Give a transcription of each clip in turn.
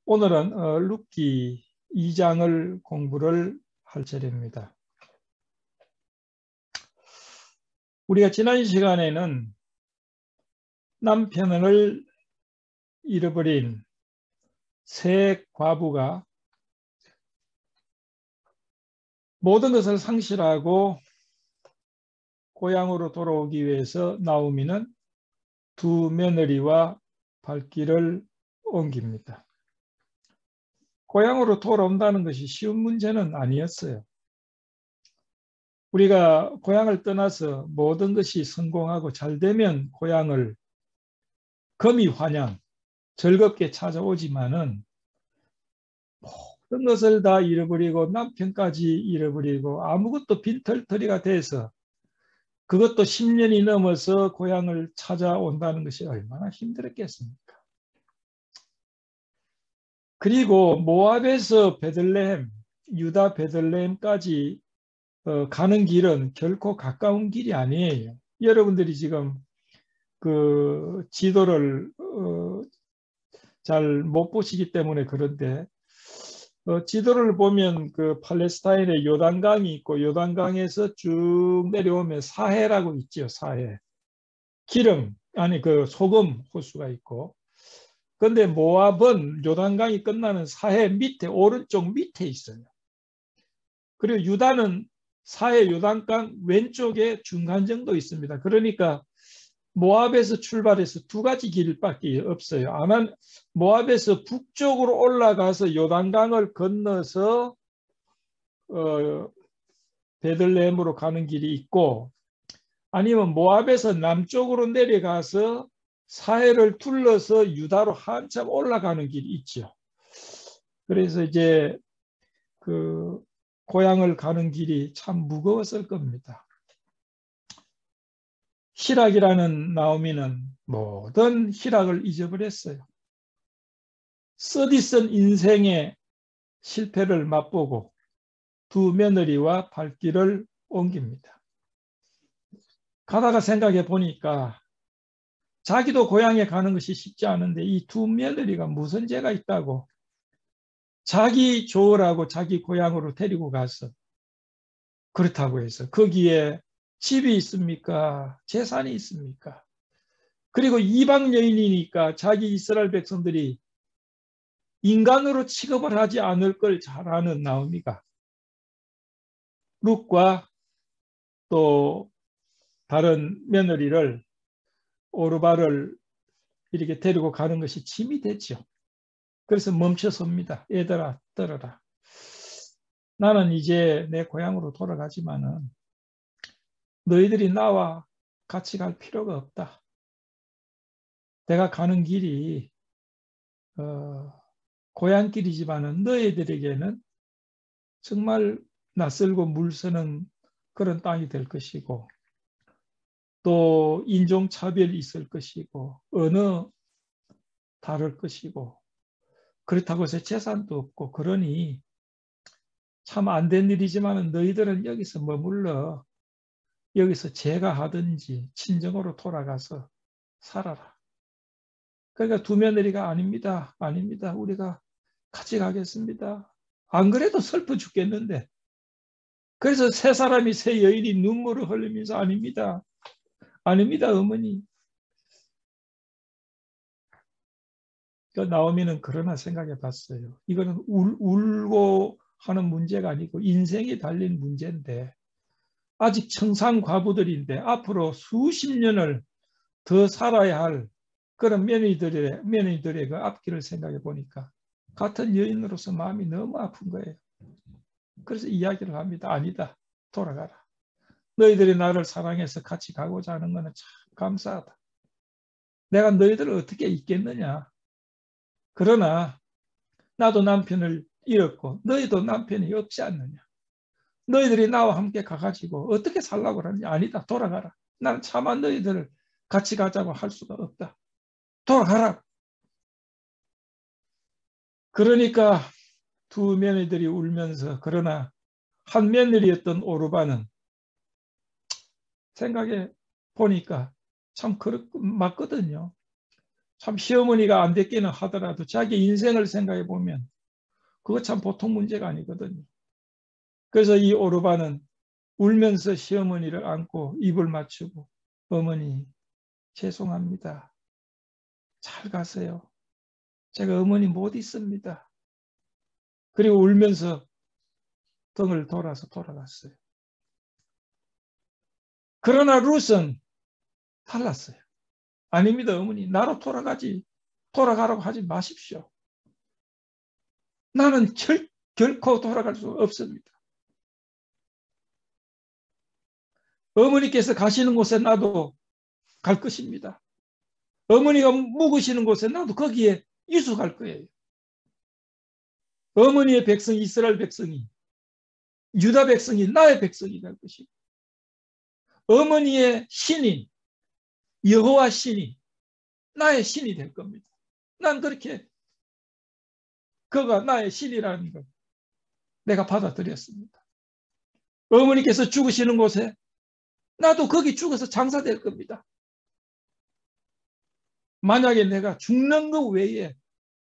오늘은 룻기 2장을 공부를 할 차례입니다. 우리가 지난 시간에는 남편을 잃어버린 새 과부가 모든 것을 상실하고 고향으로 돌아오기 위해서 나오미는 두 며느리와 발길을 옮깁니다. 고향으로 돌아온다는 것이 쉬운 문제는 아니었어요. 우리가 고향을 떠나서 모든 것이 성공하고 잘 되면 고향을 거미환양, 즐겁게 찾아오지만은 모든 것을 다 잃어버리고 남편까지 잃어버리고 아무것도 빈털터리가 돼서 그것도 10년이 넘어서 고향을 찾아온다는 것이 얼마나 힘들었겠습니까? 그리고 모압에서 베들레헴, 유다 베들레헴까지 가는 길은 결코 가까운 길이 아니에요. 여러분들이 지금 그 지도를 잘 못 보시기 때문에 그런데 지도를 보면 그 팔레스타인에 요단강이 있고 요단강에서 쭉 내려오면 사해라고 있죠. 사해. 기름 아니 그 소금 호수가 있고 그런데 모압은 요단강이 끝나는 사해 밑에 오른쪽 밑에 있어요. 그리고 유다는 사해 요단강 왼쪽에 중간 정도 있습니다. 그러니까 모압에서 출발해서 두 가지 길밖에 없어요. 하나는 모압에서 북쪽으로 올라가서 요단강을 건너서 베들레헴으로 가는 길이 있고 아니면 모압에서 남쪽으로 내려가서 사해를 둘러서 유다로 한참 올라가는 길이 있죠. 그래서 이제 그 고향을 가는 길이 참 무거웠을 겁니다. 희락이라는 나오미는 모든 희락을 잊어버렸어요. 쓰디쓴 인생의 실패를 맛보고 두 며느리와 발길을 옮깁니다. 가다가 생각해 보니까 자기도 고향에 가는 것이 쉽지 않은데 이 두 며느리가 무슨 죄가 있다고 자기 좋으라고 자기 고향으로 데리고 가서 그렇다고 해서 거기에 집이 있습니까? 재산이 있습니까? 그리고 이방 여인이니까 자기 이스라엘 백성들이 인간으로 취급을 하지 않을 걸 잘 아는 나오미가 룻과 또 다른 며느리를 오르바를 이렇게 데리고 가는 것이 짐이 됐죠. 그래서 멈춰섭니다. 얘들아 떨어라. 나는 이제 내 고향으로 돌아가지만은 너희들이 나와 같이 갈 필요가 없다. 내가 가는 길이 고향길이지만은 너희들에게는 정말 낯설고 물서는 그런 땅이 될 것이고 또 인종차별이 있을 것이고 언어 다를 것이고 그렇다고 해서 재산도 없고 그러니 참 안 된 일이지만 너희들은 여기서 머물러 여기서 제가 하든지 친정으로 돌아가서 살아라. 그러니까 두 며느리가 아닙니다. 아닙니다. 우리가 같이 가겠습니다. 안 그래도 슬퍼 죽겠는데. 그래서 세 사람이 세 여인이 눈물을 흘리면서 아닙니다. 아닙니다. 어머니. 나오미는 그러나 생각해 봤어요. 이거는 울고 하는 문제가 아니고 인생이 달린 문제인데 아직 청산과부들인데 앞으로 수십 년을 더 살아야 할 그런 며느리들의 그 앞길을 생각해 보니까 같은 여인으로서 마음이 너무 아픈 거예요. 그래서 이야기를 합니다. 아니다. 돌아가라. 너희들이 나를 사랑해서 같이 가고자 하는 것은 참 감사하다. 내가 너희들을 어떻게 잊겠느냐. 그러나 나도 남편을 잃었고 너희도 남편이 없지 않느냐. 너희들이 나와 함께 가가지고 어떻게 살라고 하느냐. 아니다. 돌아가라. 나는 차마 너희들을 같이 가자고 할 수가 없다. 돌아가라. 그러니까 두 며느리들이 울면서 그러나 한 며느리였던 오르바는 생각해 보니까 참 맞거든요. 참 시어머니가 안 됐기는 하더라도 자기 인생을 생각해 보면 그거 참 보통 문제가 아니거든요. 그래서 이 오르반은 울면서 시어머니를 안고 입을 맞추고 어머니 죄송합니다. 잘 가세요. 제가 어머니 못 있습니다. 그리고 울면서 등을 돌아서 돌아갔어요. 그러나 룻은 달랐어요. 아닙니다, 어머니. 나로 돌아가라고 하지 마십시오. 나는 결코 돌아갈 수 없습니다. 어머니께서 가시는 곳에 나도 갈 것입니다. 어머니가 묵으시는 곳에 나도 거기에 유숙할 거예요. 어머니의 백성 이스라엘 백성이 유다 백성이 나의 백성이 될 것이고 어머니의 신인 여호와 신이 나의 신이 될 겁니다. 난 그렇게 그가 나의 신이라는 걸 내가 받아들였습니다. 어머니께서 죽으시는 곳에 나도 거기 죽어서 장사될 겁니다. 만약에 내가 죽는 것 외에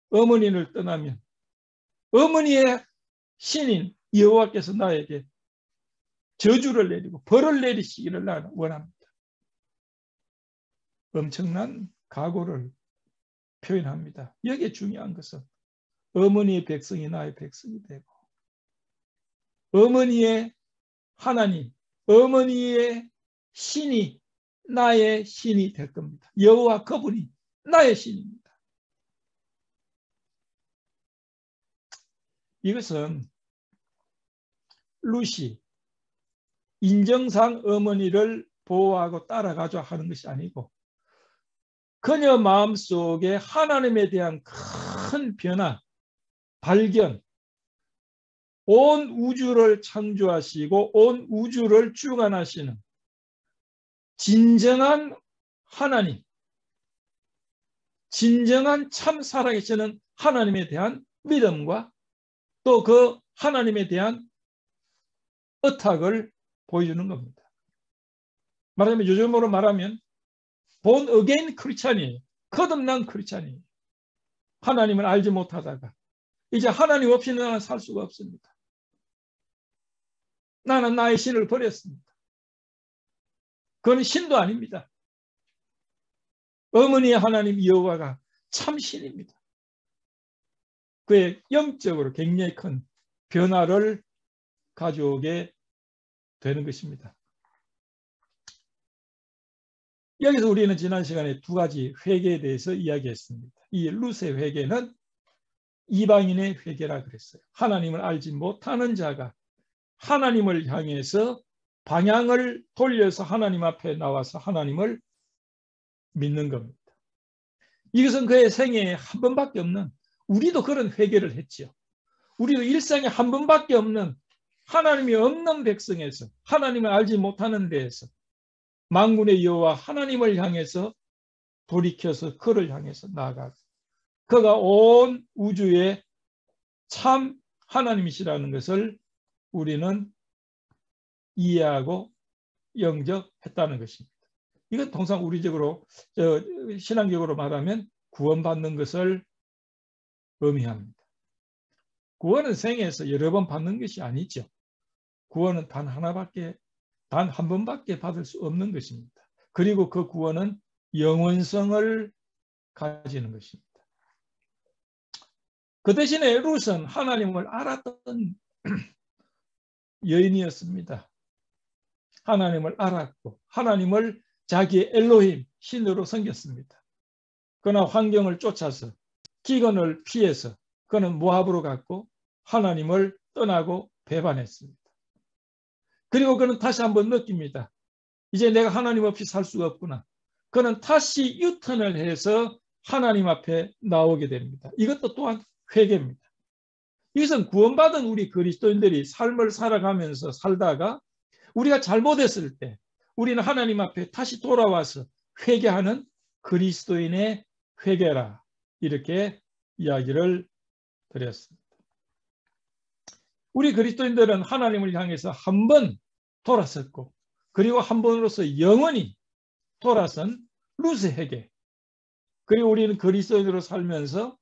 어머니를 떠나면 어머니의 신인 여호와께서 나에게 저주를 내리고 벌을 내리시기를 나는 원합니다. 엄청난 각오를 표현합니다. 여기에 중요한 것은 어머니의 백성이 나의 백성이 되고 어머니의 하나님, 어머니의 신이 나의 신이 될 겁니다. 여호와 그분이 나의 신입니다. 이것은 룻이 인정상 어머니를 보호하고 따라가자 하는 것이 아니고 그녀 마음속에 하나님에 대한 큰 변화, 발견, 온 우주를 창조하시고 온 우주를 주관하시는 진정한 하나님, 진정한 참 살아계시는 하나님에 대한 믿음과 또 그 하나님에 대한 의탁을 보여주는 겁니다. 말하자면 요즘으로 말하면 본 어게인 크리스찬이에요. 거듭난 크리스찬이에요. 하나님을 알지 못하다가 이제 하나님 없이는 나는 살 수가 없습니다. 나는 나의 신을 버렸습니다. 그건 신도 아닙니다. 어머니의 하나님 여호와가 참 신입니다. 그의 영적으로 굉장히 큰 변화를 가져오게 되는 것입니다. 여기서 우리는 지난 시간에 두 가지 회개에 대해서 이야기했습니다. 이 룻의 회개는 이방인의 회개라 그랬어요. 하나님을 알지 못하는 자가 하나님을 향해서 방향을 돌려서 하나님 앞에 나와서 하나님을 믿는 겁니다. 이것은 그의 생애에 한 번밖에 없는, 우리도 그런 회개를 했지요. 우리도 일생에 한 번밖에 없는 하나님이 없는 백성에서 하나님을 알지 못하는 데에서 만군의 여호와 하나님을 향해서 돌이켜서 그를 향해서 나아가고 그가 온 우주의 참 하나님이시라는 것을 우리는 이해하고 영접했다는 것입니다. 이건 통상 우리적으로 신앙적으로 말하면 구원받는 것을 의미합니다. 구원은 생애에서 여러 번 받는 것이 아니죠. 구원은 단 한 번밖에 받을 수 없는 것입니다. 그리고 그 구원은 영원성을 가지는 것입니다. 그 대신에 룻은 하나님을 알았던 여인이었습니다. 하나님을 알았고 하나님을 자기의 엘로힘 신으로 섬겼습니다. 그러나 환경을 쫓아서 기근을 피해서 그는 모압으로 갔고 하나님을 떠나고 배반했습니다. 그리고 그는 다시 한번 느낍니다. 이제 내가 하나님 없이 살 수가 없구나. 그는 다시 유턴을 해서 하나님 앞에 나오게 됩니다. 이것도 또한 회개입니다. 이것은 구원받은 우리 그리스도인들이 삶을 살아가면서 살다가 우리가 잘못했을 때 우리는 하나님 앞에 다시 돌아와서 회개하는 그리스도인의 회개라, 이렇게 이야기를 드렸습니다. 우리 그리스도인들은 하나님을 향해서 한 번 돌아섰고 그리고 한 번으로서 영원히 돌아선 룻의 회개, 그리고 우리는 그리스도인으로 살면서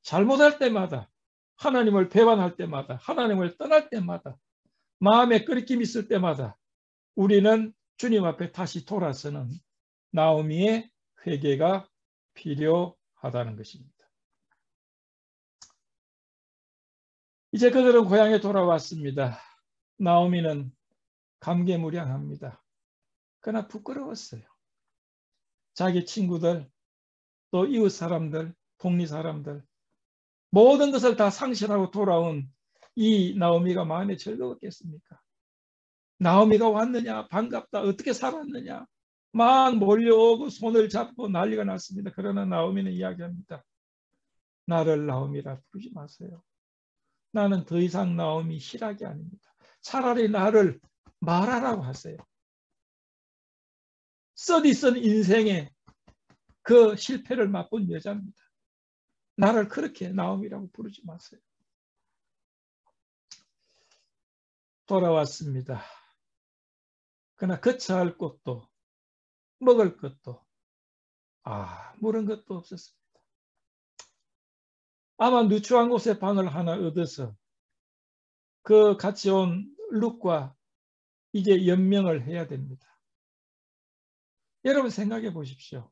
잘못할 때마다, 하나님을 배반할 때마다, 하나님을 떠날 때마다, 마음에 끄리낌 있을 때마다 우리는 주님 앞에 다시 돌아서는 나오미의 회개가 필요하다는 것입니다. 이제 그들은 고향에 돌아왔습니다. 나오미는 감개무량합니다. 그러나 부끄러웠어요. 자기 친구들, 또 이웃 사람들, 동리 사람들, 모든 것을 다 상실하고 돌아온 이 나오미가 마음에 즐거웠겠습니까? 나오미가 왔느냐, 반갑다, 어떻게 살았느냐, 막 몰려오고 손을 잡고 난리가 났습니다. 그러나 나오미는 이야기합니다. 나를 나오미라 부르지 마세요. 나는 더 이상 나오미 실학이 아닙니다. 차라리 나를 마라라고 하세요. 써디쓴 인생의 그 실패를 맛본 여자입니다. 나를 그렇게 나오미라고 부르지 마세요. 돌아왔습니다. 그러나 거처할 곳도 먹을 것도 아무런 것도 없었습니다. 아마 누추한 곳에 방을 하나 얻어서 그 같이 온 룻과 이제 연명을 해야 됩니다. 여러분 생각해 보십시오.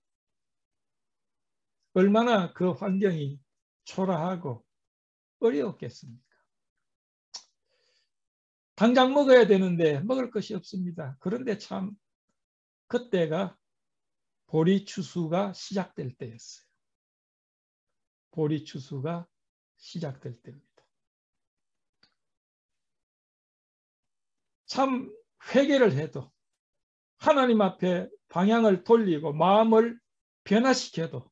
얼마나 그 환경이 초라하고 어려웠겠습니까? 당장 먹어야 되는데 먹을 것이 없습니다. 그런데 참 그때가 보리 추수가 시작될 때였어요. 보리 추수가 시작될 때입니다. 참 회개를 해도 하나님 앞에 방향을 돌리고 마음을 변화시켜도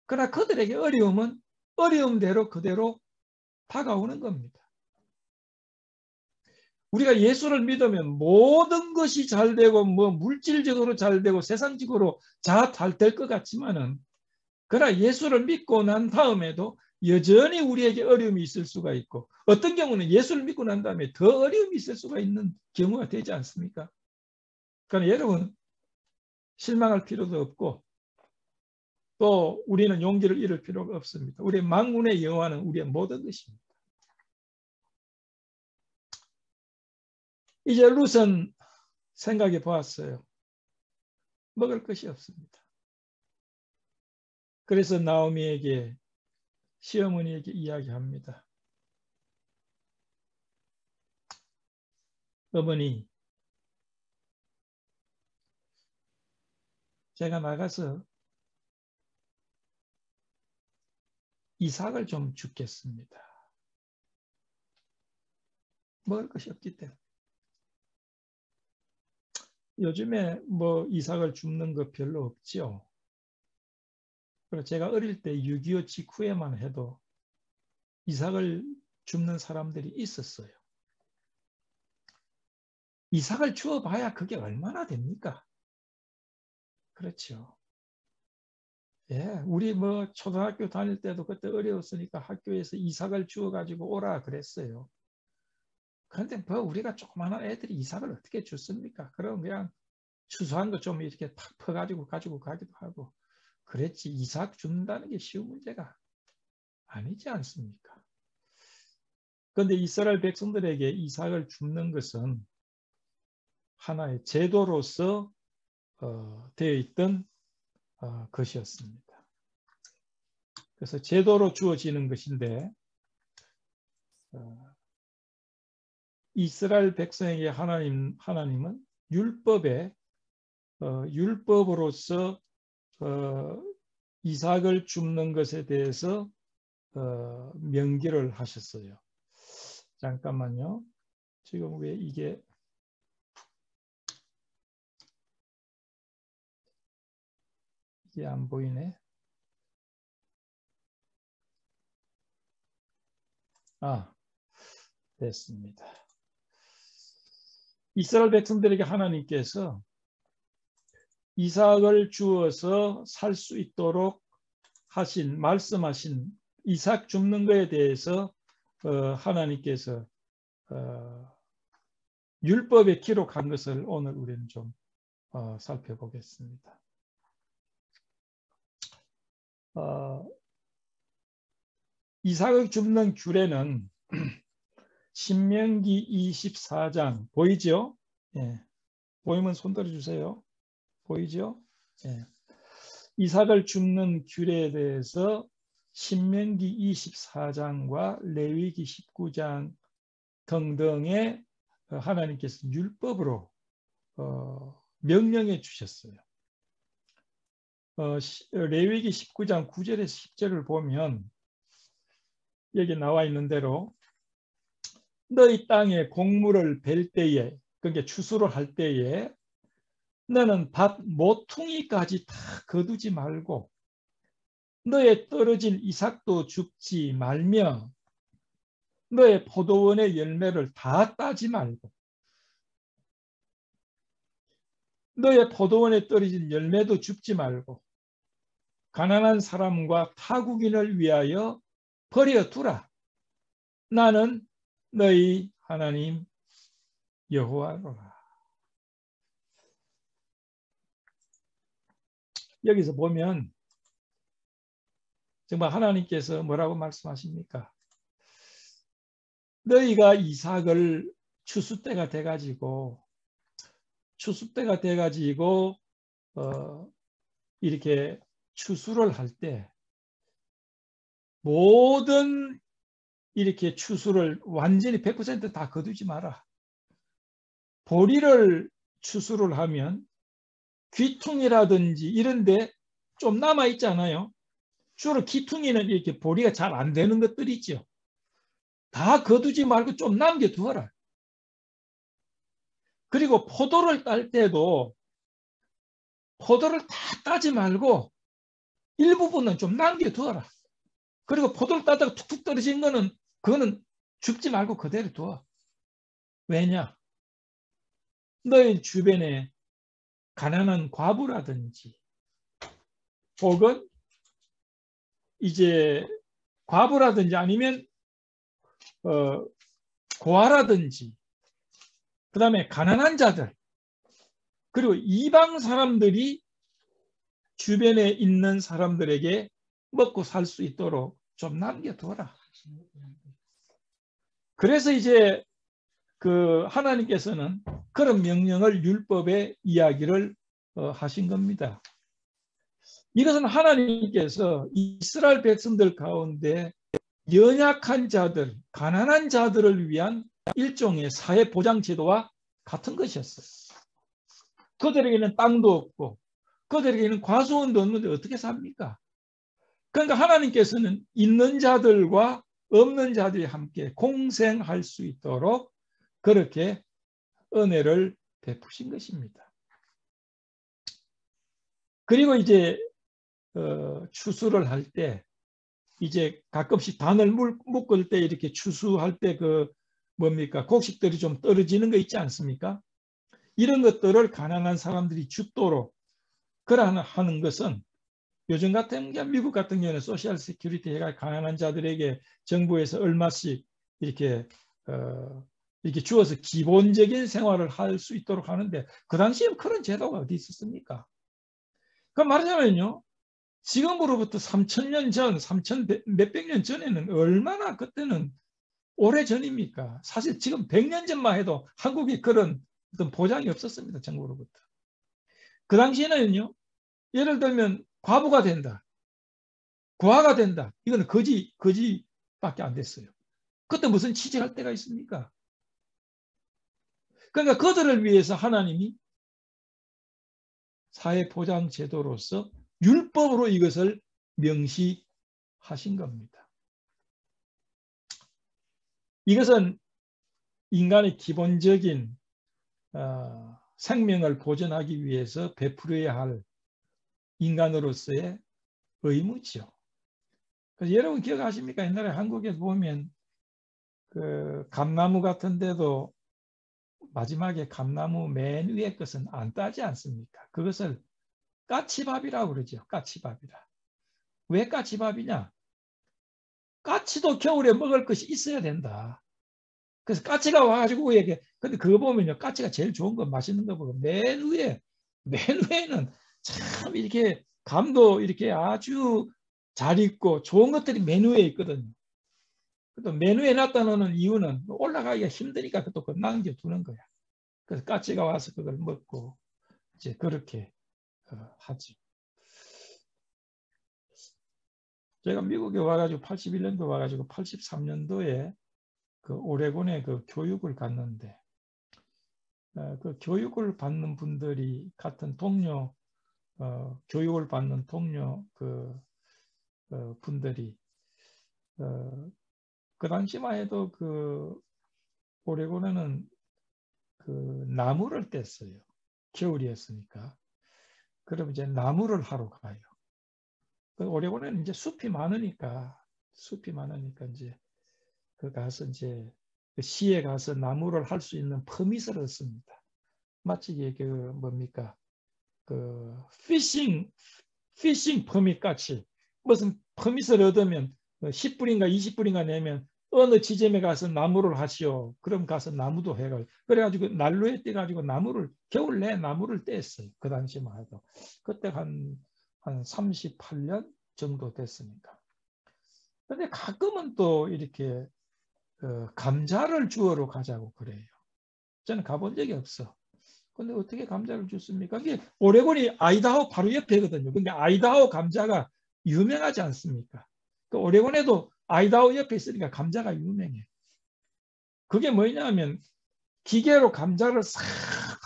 그러나 그들에게 어려움은 어려움대로 그대로 다가오는 겁니다. 우리가 예수를 믿으면 모든 것이 잘 되고 뭐 물질적으로 잘 되고 세상적으로 잘 될 것 같지만은 그러나 예수를 믿고 난 다음에도 여전히 우리에게 어려움이 있을 수가 있고 어떤 경우는 예수를 믿고 난 다음에 더 어려움이 있을 수가 있는 경우가 되지 않습니까? 그러니까 여러분 실망할 필요도 없고 또 우리는 용기를 잃을 필요가 없습니다. 우리의 만군의 여호와는 우리의 모든 것입니다. 이제 룻은 생각해 보았어요. 먹을 것이 없습니다. 그래서 나오미에게 시어머니에게 이야기합니다. 어머니, 제가 나가서 이삭을 좀 줍겠습니다. 먹을 것이 없기 때문에. 요즘에 뭐 이삭을 줍는 거 별로 없죠. 그래서 제가 어릴 때 6.25 직후에만 해도 이삭을 줍는 사람들이 있었어요. 이삭을 주어봐야 그게 얼마나 됩니까? 그렇죠. 예, 우리 뭐 초등학교 다닐 때도 그때 어려웠으니까 학교에서 이삭을 주어가지고 오라 그랬어요. 그런데 뭐 우리가 조그마한 애들이 이삭을 어떻게 줬습니까? 그럼 그냥 추수한 거 좀 이렇게 탁 퍼가지고 가지고 가기도 하고 그랬지 이삭 준다는 게 쉬운 문제가 아니지 않습니까? 그런데 이스라엘 백성들에게 이삭을 줍는 것은 하나의 제도로서 되어 있던 것이었습니다. 그래서 제도로 주어지는 것인데 이스라엘 백성에게 하나님은 율법으로서 이삭을 줍는 것에 대해서 명기를 하셨어요. 잠깐만요. 지금 왜 이게 안 보이네. 됐습니다. 이스라엘 백성들에게 하나님께서 이삭을 주어서 살 수 있도록 말씀하신 이삭 줍는 것에 대해서 하나님께서 율법에 기록한 것을 오늘 우리는 좀 살펴보겠습니다. 이삭을 줍는 규례는 신명기 24장 보이죠? 예. 보이면 손 들어주세요. 보이죠? 예. 이삭을 줍는 규례에 대해서 신명기 24장과 레위기 19장 등등의 하나님께서 율법으로 명령해 주셨어요. 레위기 19장 9절에서 10절을 보면 여기 나와 있는 대로 너희 땅에 곡물을 벨 때에, 그러니까 추수를 할 때에 너는 밭 모퉁이까지 다 거두지 말고 너의 떨어진 이삭도 줍지 말며 너의 포도원의 열매를 다 따지 말고 너의 포도원에 떨어진 열매도 줍지 말고 가난한 사람과 타국인을 위하여 버려두라. 나는 너희 하나님 여호와로라. 여기서 보면 정말 하나님께서 뭐라고 말씀하십니까? 너희가 이삭을 추수 때가 돼가지고 이렇게 추수를 할 때 모든 이렇게 추수를 완전히 100% 다 거두지 마라. 보리를 추수를 하면 귀퉁이라든지 이런 데 좀 남아 있잖아요. 주로 귀퉁이는 이렇게 보리가 잘 안 되는 것들이 있죠. 다 거두지 말고 좀 남겨두어라. 그리고 포도를 딸 때도 포도를 다 따지 말고 일부분은 좀 남겨두어라. 그리고 포도를 따다가 툭툭 떨어진 거는 그거는 줍지 말고 그대로 두어. 왜냐? 너희 주변에 가난한 과부라든지 혹은 이제 과부라든지 아니면 고아라든지 그 다음에 가난한 자들 그리고 이방 사람들이 주변에 있는 사람들에게 먹고 살 수 있도록 좀 남겨둬라. 그래서 이제 그 하나님께서는 그런 명령을 율법의 이야기를 하신 겁니다. 이것은 하나님께서 이스라엘 백성들 가운데 연약한 자들, 가난한 자들을 위한 일종의 사회 보장 제도와 같은 것이었어요. 그들에게는 땅도 없고 그들에게는 과수원도 없는데 어떻게 삽니까? 그러니까 하나님께서는 있는 자들과 없는 자들이 함께 공생할 수 있도록 그렇게 은혜를 베푸신 것입니다. 그리고 이제 추수를 할 때 이제 가끔씩 단을 묶을 때 이렇게 추수할 때 그 뭡니까 곡식들이 좀 떨어지는 거 있지 않습니까? 이런 것들을 가난한 사람들이 줍도록 하는 것은 요즘 같은 경우 미국 같은 경우는 소셜 세큐리티 해가 가난한 자들에게 정부에서 얼마씩 이렇게 주어서 기본적인 생활을 할 수 있도록 하는데 그 당시에 그런 제도가 어디 있었습니까? 그 말하자면요. 지금으로부터 3,000년 전, 3,000 몇백 년 전에는 얼마나 그때는 오래 전입니까? 사실 지금 100년 전만 해도 한국에 그런 어떤 보장이 없었습니다. 정부로부터. 그 당시에는요. 예를 들면 과부가 된다. 고아가 된다. 이거는 거지밖에 안 됐어요. 그때 무슨 취직할 때가 있습니까? 그러니까 그들을 위해서 하나님이 사회보장제도로서 율법으로 이것을 명시하신 겁니다. 이것은 인간의 기본적인 생명을 보존하기 위해서 베풀어야 할 인간으로서의 의무죠. 그래서 여러분 기억하십니까? 옛날에 한국에서 보면 그 감나무 같은 데도 마지막에 감나무 맨 위에 것은 안 따지 않습니까? 그것을 까치밥이라고 그러죠. 까치밥이라. 왜 까치밥이냐? 까치도 겨울에 먹을 것이 있어야 된다. 그래서 까치가 와가지고 이게 근데 그거 보면요, 까치가 제일 좋은 거 맛있는 거 보고 맨 위에는 참 이렇게 감도 이렇게 아주 잘 입고 좋은 것들이 메뉴에 있거든요. 또 메뉴에 놨다 놓는 이유는 올라가기가 힘드니까 또 남겨두는 거야. 그래서 까치가 와서 그걸 먹고 이제 그렇게 하지. 제가 미국에 와가지고 81년도 와가지고 83년도에 그 오레곤에 그 교육을 갔는데 그 교육을 받는 분들이 같은 동료 교육을 받는 동료 그 분들이 그 당시만 해도 그 오레곤에는 그 나무를 뗐어요. 겨울이었으니까. 그럼 이제 나무를 하러 가요. 그 오레곤에는 이제 숲이 많으니까 이제 그 가서 이제 그 시에 가서 나무를 할 수 있는 퍼밋을 얻습니다. 마치 이게 그 뭡니까 그 피싱 퍼밋 같이 무슨 퍼밋을 얻으면 10불인가 20불인가 내면 어느 지점에 가서 나무를 하시오. 그럼 가서 나무도 해가. 그래가지고 난로에 떼가지고 나무를 겨울 내 나무를 뗐어요. 그 당시만 해도 그때 한 38년 정도 됐으니까. 근데 가끔은 또 이렇게 감자를 주우러 가자고 그래요. 저는 가본 적이 없어. 근데 어떻게 감자를 줬습니까? 이게 오레곤이 아이다호 바로 옆에거든요. 근데 아이다호 감자가 유명하지 않습니까? 그 오레곤에도 아이다호 옆에 있으니까 감자가 유명해. 그게 뭐냐면 기계로 감자를 싹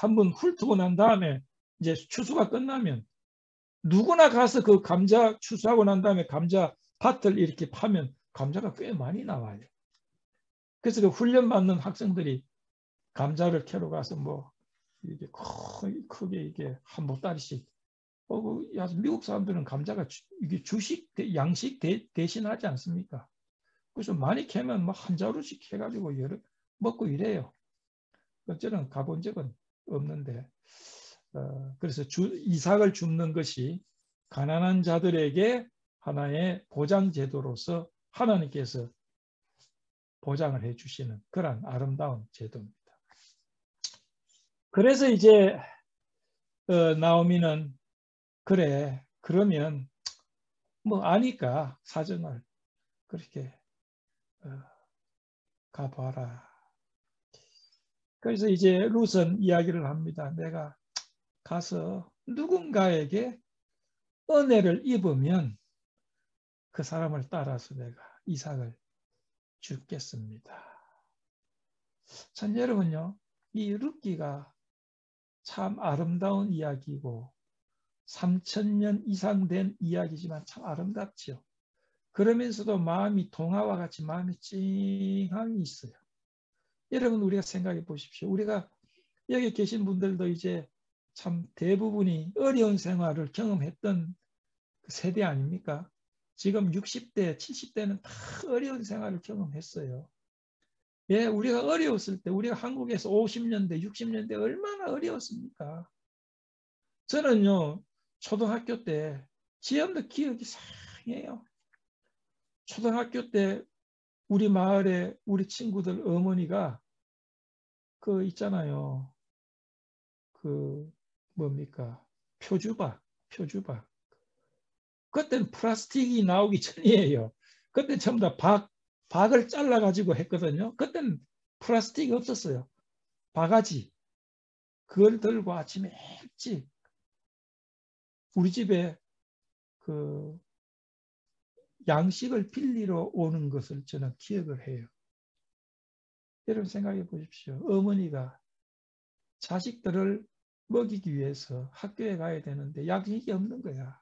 한번 훑고 난 다음에 이제 추수가 끝나면 누구나 가서 그 감자 추수하고 난 다음에 감자 밭을 이렇게 파면 감자가 꽤 많이 나와요. 그래서 그 훈련받는 학생들이 감자를 캐러 가서 뭐 이게 크게 이게 한 보따리씩 미국 사람들은 감자가 이게 주식 양식 대신하지 않습니까? 그래서 많이 캐면 뭐 한 자루씩 해가지고 여러 먹고 이래요. 저는 가본 적은 없는데 그래서 이삭을 줍는 것이 가난한 자들에게 하나의 보장 제도로서 하나님께서 보장을 해주시는 그런 아름다운 제도입니다. 그래서 이제 나오미는 그래 그러면 뭐 아니까 사정을 그렇게 가봐라. 그래서 이제 룻은 이야기를 합니다. 내가 가서 누군가에게 은혜를 입으면 그 사람을 따라서 내가 이삭을 주겠습니다. 참 여러분요, 이 룻기가 참 아름다운 이야기고 3000년 이상 된 이야기지만 참 아름답죠. 그러면서도 마음이 동화와 같이 마음이 찡함이 있어요. 여러분 우리가 생각해 보십시오. 우리가 여기 계신 분들도 이제 참 대부분이 어려운 생활을 경험했던 세대 아닙니까? 지금 60대, 70대는 다 어려운 생활을 경험했어요. 예, 우리가 어려웠을 때, 우리가 한국에서 50년대, 60년대 얼마나 어려웠습니까? 저는요, 초등학교 때, 지금도 기억이 상해요. 초등학교 때 우리 마을에 우리 친구들 어머니가 그 있잖아요. 그 뭡니까? 표주박. 그때는 플라스틱이 나오기 전이에요. 그때 전부 다 박을 잘라가지고 했거든요. 그때는 플라스틱이 없었어요. 바가지. 그걸 들고 아침에 일찍 우리 집에 그 양식을 빌리러 오는 것을 저는 기억을 해요. 여러분 생각해 보십시오. 어머니가 자식들을 먹이기 위해서 학교에 가야 되는데 양식이 없는 거야.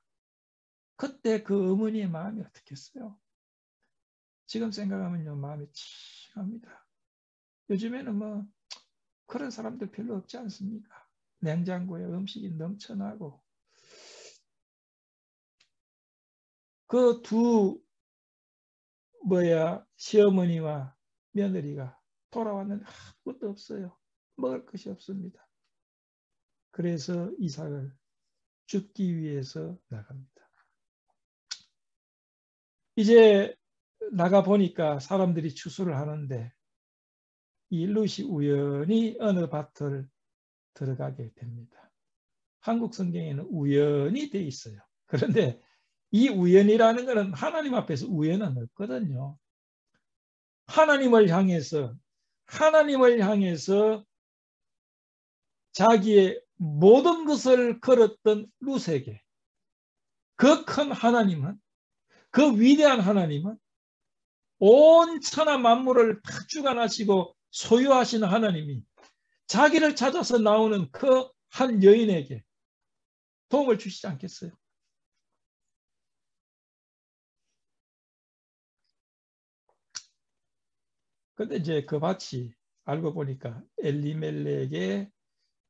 그때 그 어머니의 마음이 어떻겠어요? 지금 생각하면요 마음이 칭합니다. 요즘에는 뭐 그런 사람들 별로 없지 않습니까? 냉장고에 음식이 넘쳐나고 그 두 시어머니와 며느리가 돌아왔는데 아무것도 없어요. 먹을 것이 없습니다. 그래서 이삭을 죽기 위해서 나갑니다. 이제 나가 보니까 사람들이 추수를 하는데 이 룻이 우연히 어느 밭을 들어가게 됩니다. 한국 성경에는 우연히 돼 있어요. 그런데 이 우연이라는 것은 하나님 앞에서 우연은 없거든요. 하나님을 향해서 자기의 모든 것을 걸었던 룻에게 그 큰 하나님은, 그 위대한 하나님은 온 천하 만물을 다 주관하시고 소유하시는 하나님이 자기를 찾아서 나오는 그 한 여인에게 도움을 주시지 않겠어요? 근데 이제 그 밭이 알고 보니까 엘리멜렉의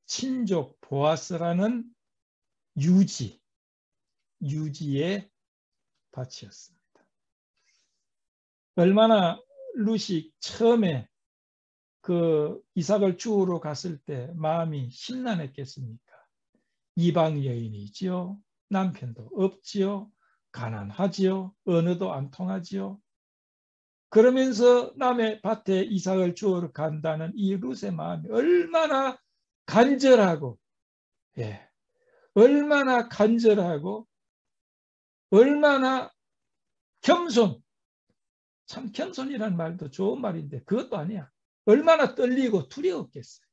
친족 보아스라는 유지의 밭이었습니다. 얼마나 룻이 처음에 그 이삭을 주우러 갔을 때 마음이 심란했겠습니까? 이방 여인이지요. 남편도 없지요. 가난하지요. 언어도 안 통하지요. 그러면서 남의 밭에 이삭을 주우러 간다는 이 룻의 마음이 얼마나 간절하고, 예, 얼마나 간절하고, 얼마나 겸손. 참 겸손이라는 말도 좋은 말인데 그것도 아니야. 얼마나 떨리고 두려웠겠어요.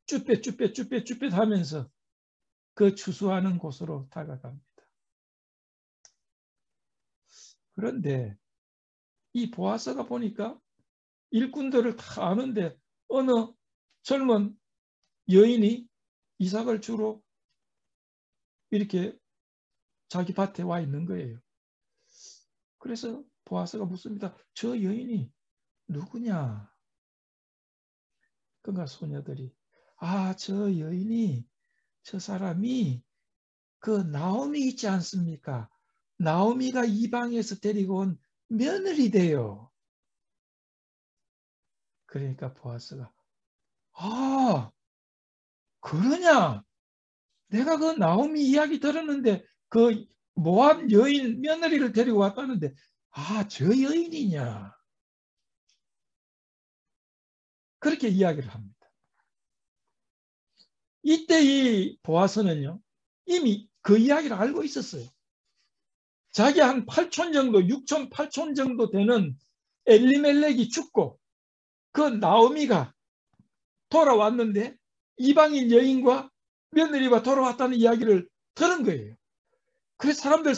쭈뼛 하면서 그 추수하는 곳으로 다가갑니다. 그런데 이 보아스가 보니까 일꾼들을 다 아는데 어느 젊은 여인이 이삭을 주러 이렇게 자기 밭에 와 있는 거예요. 그래서 보아스가 묻습니다. 저 여인이 누구냐? 그러니까 소녀들이 저 여인이, 저 사람이 그 나오미 있지 않습니까? 나오미가 이방에서 데리고 온 며느리 돼요. 그러니까 보아스가 그러냐? 내가 그 나오미 이야기 들었는데 그 모압 여인 며느리를 데리고 왔다는데 저 여인이냐? 그렇게 이야기를 합니다. 이때 이 보아스는요, 이미 그 이야기를 알고 있었어요. 자기 한 8촌 정도, 6촌, 8촌 정도 되는 엘리멜렉이 죽고 그 나오미가 돌아왔는데 이방인 여인과 며느리가 돌아왔다는 이야기를 들은 거예요. 그래서 사람들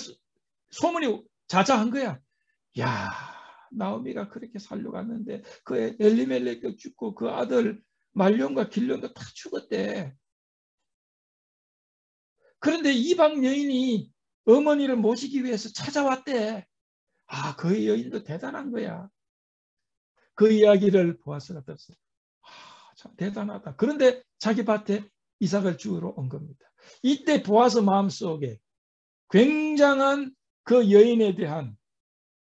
소문이 자자한 거야. 야, 나오미가 그렇게 살려갔는데 그 엘리멜렉도 죽고 그 아들 말론과 길론도 다 죽었대. 그런데 이방 여인이 어머니를 모시기 위해서 찾아왔대. 그 여인도 대단한 거야. 그 이야기를 보아스가 들었어요. 참 대단하다. 그런데 자기 밭에 이삭을 주우러 온 겁니다. 이때 보아스 마음속에 굉장한 그 여인에 대한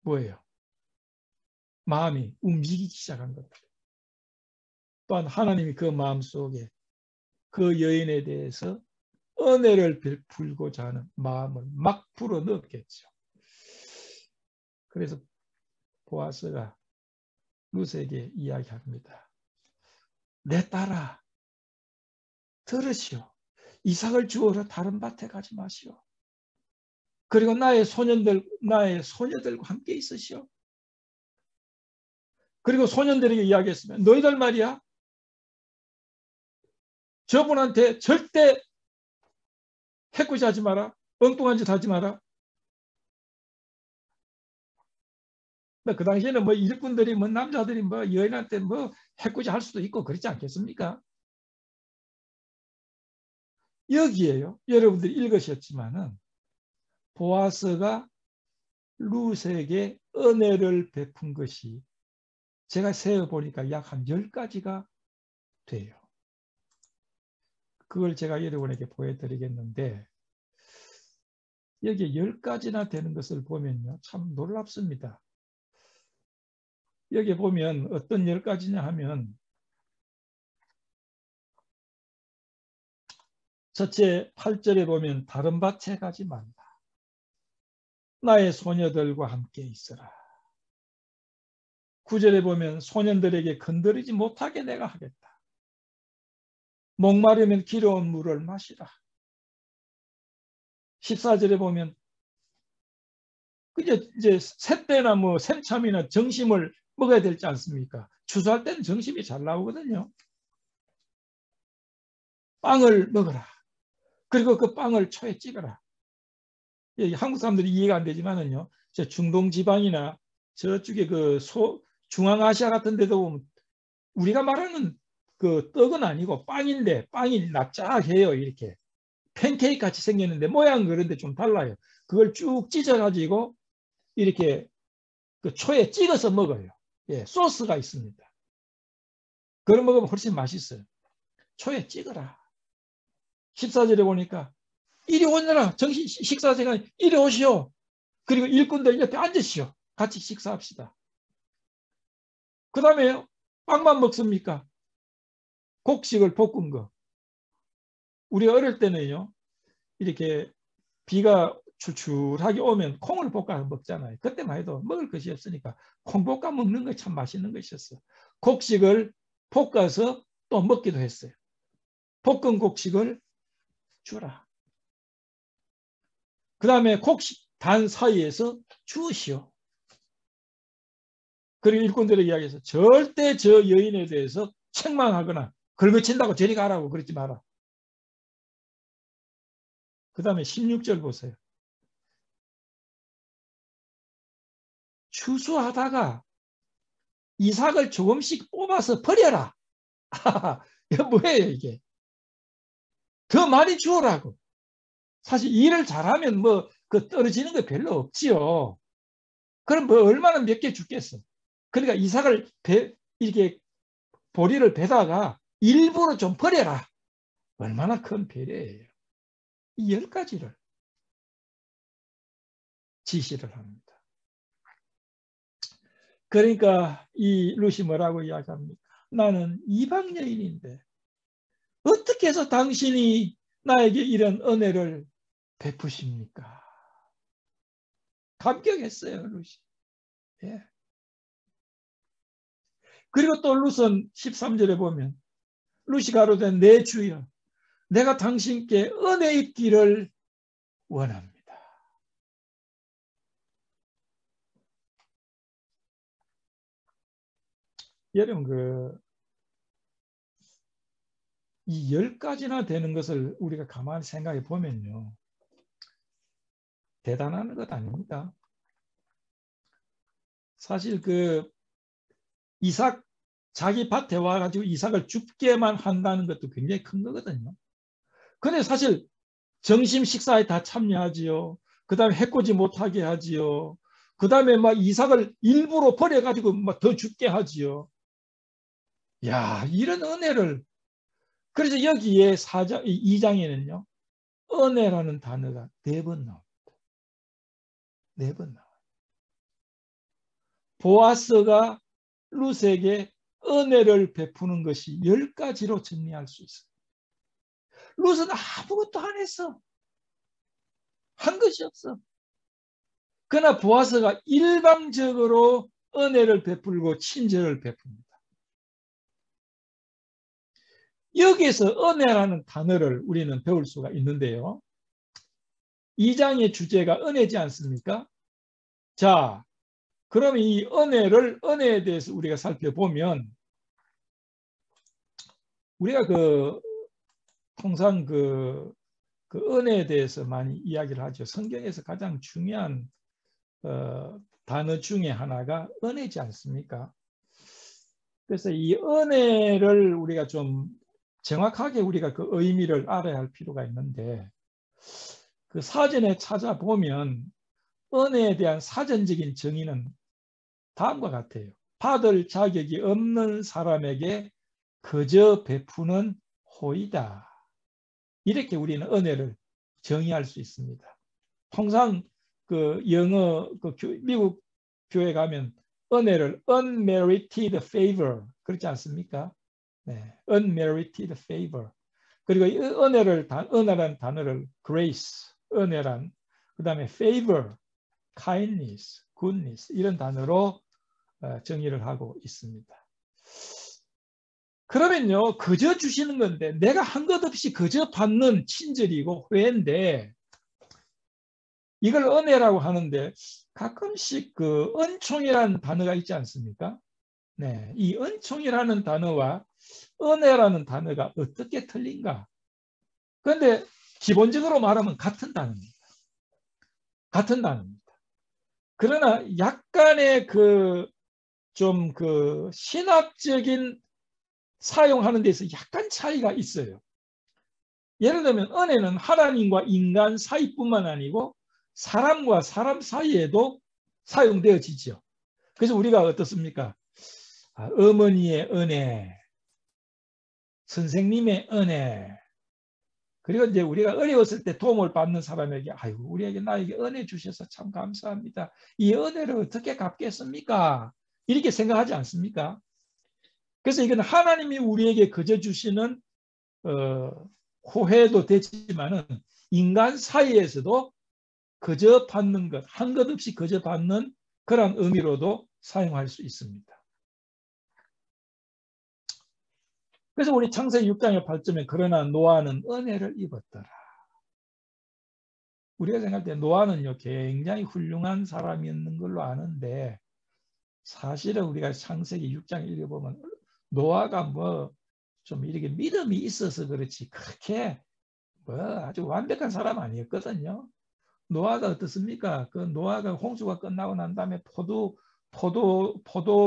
뭐예요? 마음이 움직이기 시작한 겁니다. 또한 하나님이 그 마음속에 그 여인에 대해서 은혜를 베풀고자 하는 마음을 막 불어넣었겠죠. 그래서 보아스가 룻에게 이야기합니다. 내 딸아, 들으시오. 이삭을 주우러 다른 밭에 가지 마시오. 그리고 나의 소녀들과 함께 있으시오. 그리고 소년들에게 이야기했으면 너희들 말이야. 저분한테 절대 해코지 하지 마라. 엉뚱한 짓 하지 마라. 그 당시에는 일꾼들이 남자들이 여인한테 해코지 할 수도 있고 그렇지 않겠습니까? 여기에요. 여러분들이 읽으셨지만은 보아스가 룻에게 은혜를 베푼 것이 제가 세어보니까 약 한 10가지가 돼요. 그걸 제가 여러분에게 보여드리겠는데 여기 10가지나 되는 것을 보면요. 참 놀랍습니다. 여기 보면 어떤 10가지냐 하면 첫째 8절에 보면 다른 밭에 가지 말라. 나의 소녀들과 함께 있어라. 9절에 보면 소년들에게 건드리지 못하게 내가 하겠다. 목마르면 기러운 물을 마시라. 14절에 보면 이제 새때나 뭐 샘참이나 정심을 먹어야 되지 않습니까? 추수할 때는 정심이 잘 나오거든요. 빵을 먹어라. 그리고 그 빵을 초에 찍어라. 한국 사람들이 이해가 안 되지만은요. 저 중동 지방이나 저쪽에 그 중앙아시아 같은 데도 보면 우리가 말하는 그 떡은 아니고 빵인데 빵이 납작해요. 이렇게 팬케이크 같이 생겼는데 모양은 그런데 좀 달라요. 그걸 쭉 찢어가지고 이렇게 그 초에 찍어서 먹어요. 예, 소스가 있습니다. 그걸 먹으면 훨씬 맛있어요. 초에 찍어라. 14절에 보니까 이리 오너라. 정신 식사 시간 이리 오시오. 그리고 일꾼들 옆에 앉으시오. 같이 식사합시다. 그 다음에 빵만 먹습니까? 곡식을 볶은 거. 우리 어릴 때는요. 이렇게 비가 출출하게 오면 콩을 볶아 먹잖아요. 그때만 해도 먹을 것이 없으니까 콩 볶아 먹는 거 참 맛있는 것이었어요. 곡식을 볶아서 또 먹기도 했어요. 볶은 곡식을 주라. 그 다음에 곡식 단 사이에서 주시오. 그리고 일꾼들에게 이야기해서 절대 저 여인에 대해서 책망하거나 긁어친다고 저리 가라고 그러지 마라. 그 다음에 16절 보세요. 추수하다가 이삭을 조금씩 뽑아서 버려라. 이게 뭐예요 이게? 더 많이 주어라고. 사실 일을 잘하면 뭐 그 떨어지는 거 별로 없지요. 그럼 뭐 얼마나 몇 개 죽겠어. 그러니까 이삭을 이렇게 보리를 베다가 일부러 좀 버려라. 얼마나 큰 배려예요. 이 10가지를 지시를 합니다. 그러니까 이 룻이 뭐라고 이야기합니까? 나는 이방 여인인데 어떻게 해서 당신이 나에게 이런 은혜를 베푸십니까? 감격했어요, 룻이. 예. 그리고 또 룻은 13절에 보면 룻이 가로되 내 주여 내가 당신께 은혜 입기를 원합니다. 여러분 이 10가지나 되는 것을 우리가 가만히 생각해 보면요. 대단한 것 아닙니다. 사실 이삭 자기 밭에 와가지고 이삭을 죽게만 한다는 것도 굉장히 큰 거거든요. 근데 사실 점심 식사에 다 참여하지요. 그 다음에 해코지 못하게 하지요. 그 다음에 막 이삭을 일부러 버려가지고 막 더 죽게 하지요. 야, 이런 은혜를. 그래서 여기에 2장에는요. 은혜라는 단어가 4번 나옵니다. 4번 나와요. 보아스가 룻에게 은혜를 베푸는 것이 10가지로 정리할 수 있어요. 룻은 아무것도 안 했어. 한 것이 없어. 그러나 보아스가 일방적으로 은혜를 베풀고 친절을 베풉니다. 여기에서 은혜라는 단어를 우리는 배울 수가 있는데요. 2장의 주제가 은혜지 않습니까? 자, 그럼 이 은혜에 대해서 우리가 살펴보면 우리가 통상 은혜에 대해서 많이 이야기를 하죠. 성경에서 가장 중요한 단어 중에 하나가 은혜지 않습니까? 그래서 이 은혜를 우리가 좀 정확하게 우리가 그 의미를 알아야 할 필요가 있는데 그 사전에 찾아보면 은혜에 대한 사전적인 정의는 다음과 같아요. 받을 자격이 없는 사람에게 그저 베푸는 호의다. 이렇게 우리는 은혜를 정의할 수 있습니다. 통상 영어 미국 교회 가면 은혜를 unmerited favor 그렇지 않습니까? 네, unmerited favor. 그리고 이 은혜라는 단어를 grace, 은혜란, 그 다음에 favor, kindness, goodness 이런 단어로 정의를 하고 있습니다. 그러면요, 그저 주시는 건데 내가 한 것 없이 그저 받는 친절이고 회인데 이걸 은혜라고 하는데 가끔씩 그 은총이라는 단어가 있지 않습니까? 네, 이 은총이라는 단어와 은혜라는 단어가 어떻게 틀린가? 그런데 기본적으로 말하면 같은 단어입니다. 같은 단어입니다. 그러나 약간의 좀 신학적인 사용하는 데서 약간 차이가 있어요. 예를 들면 은혜는 하나님과 인간 사이뿐만 아니고 사람과 사람 사이에도 사용되어지죠. 그래서 우리가 어떻습니까? 어머니의 은혜, 선생님의 은혜, 그리고 이제 우리가 어려웠을 때 도움을 받는 사람에게 아이고 우리에게 나에게 은혜 주셔서 참 감사합니다. 이 은혜를 어떻게 갚겠습니까? 이렇게 생각하지 않습니까? 그래서 이건 하나님이 우리에게 거저 주시는 호혜도 되지만은 인간 사이에서도 거저 받는 것, 한 것 없이 거저 받는 그런 의미로도 사용할 수 있습니다. 그래서 우리 창세기 6장의 8절에 그러나 노아는 은혜를 입었더라. 우리가 생각할 때 노아는요 굉장히 훌륭한 사람이었는 걸로 아는데 사실은 우리가 창세기 6장 읽어보면 노아가 뭐 좀 이렇게 믿음이 있어서 그렇지 그렇게 뭐 아주 완벽한 사람 아니었거든요. 노아가 어떻습니까? 그 노아가 홍수가 끝나고 난 다음에 포도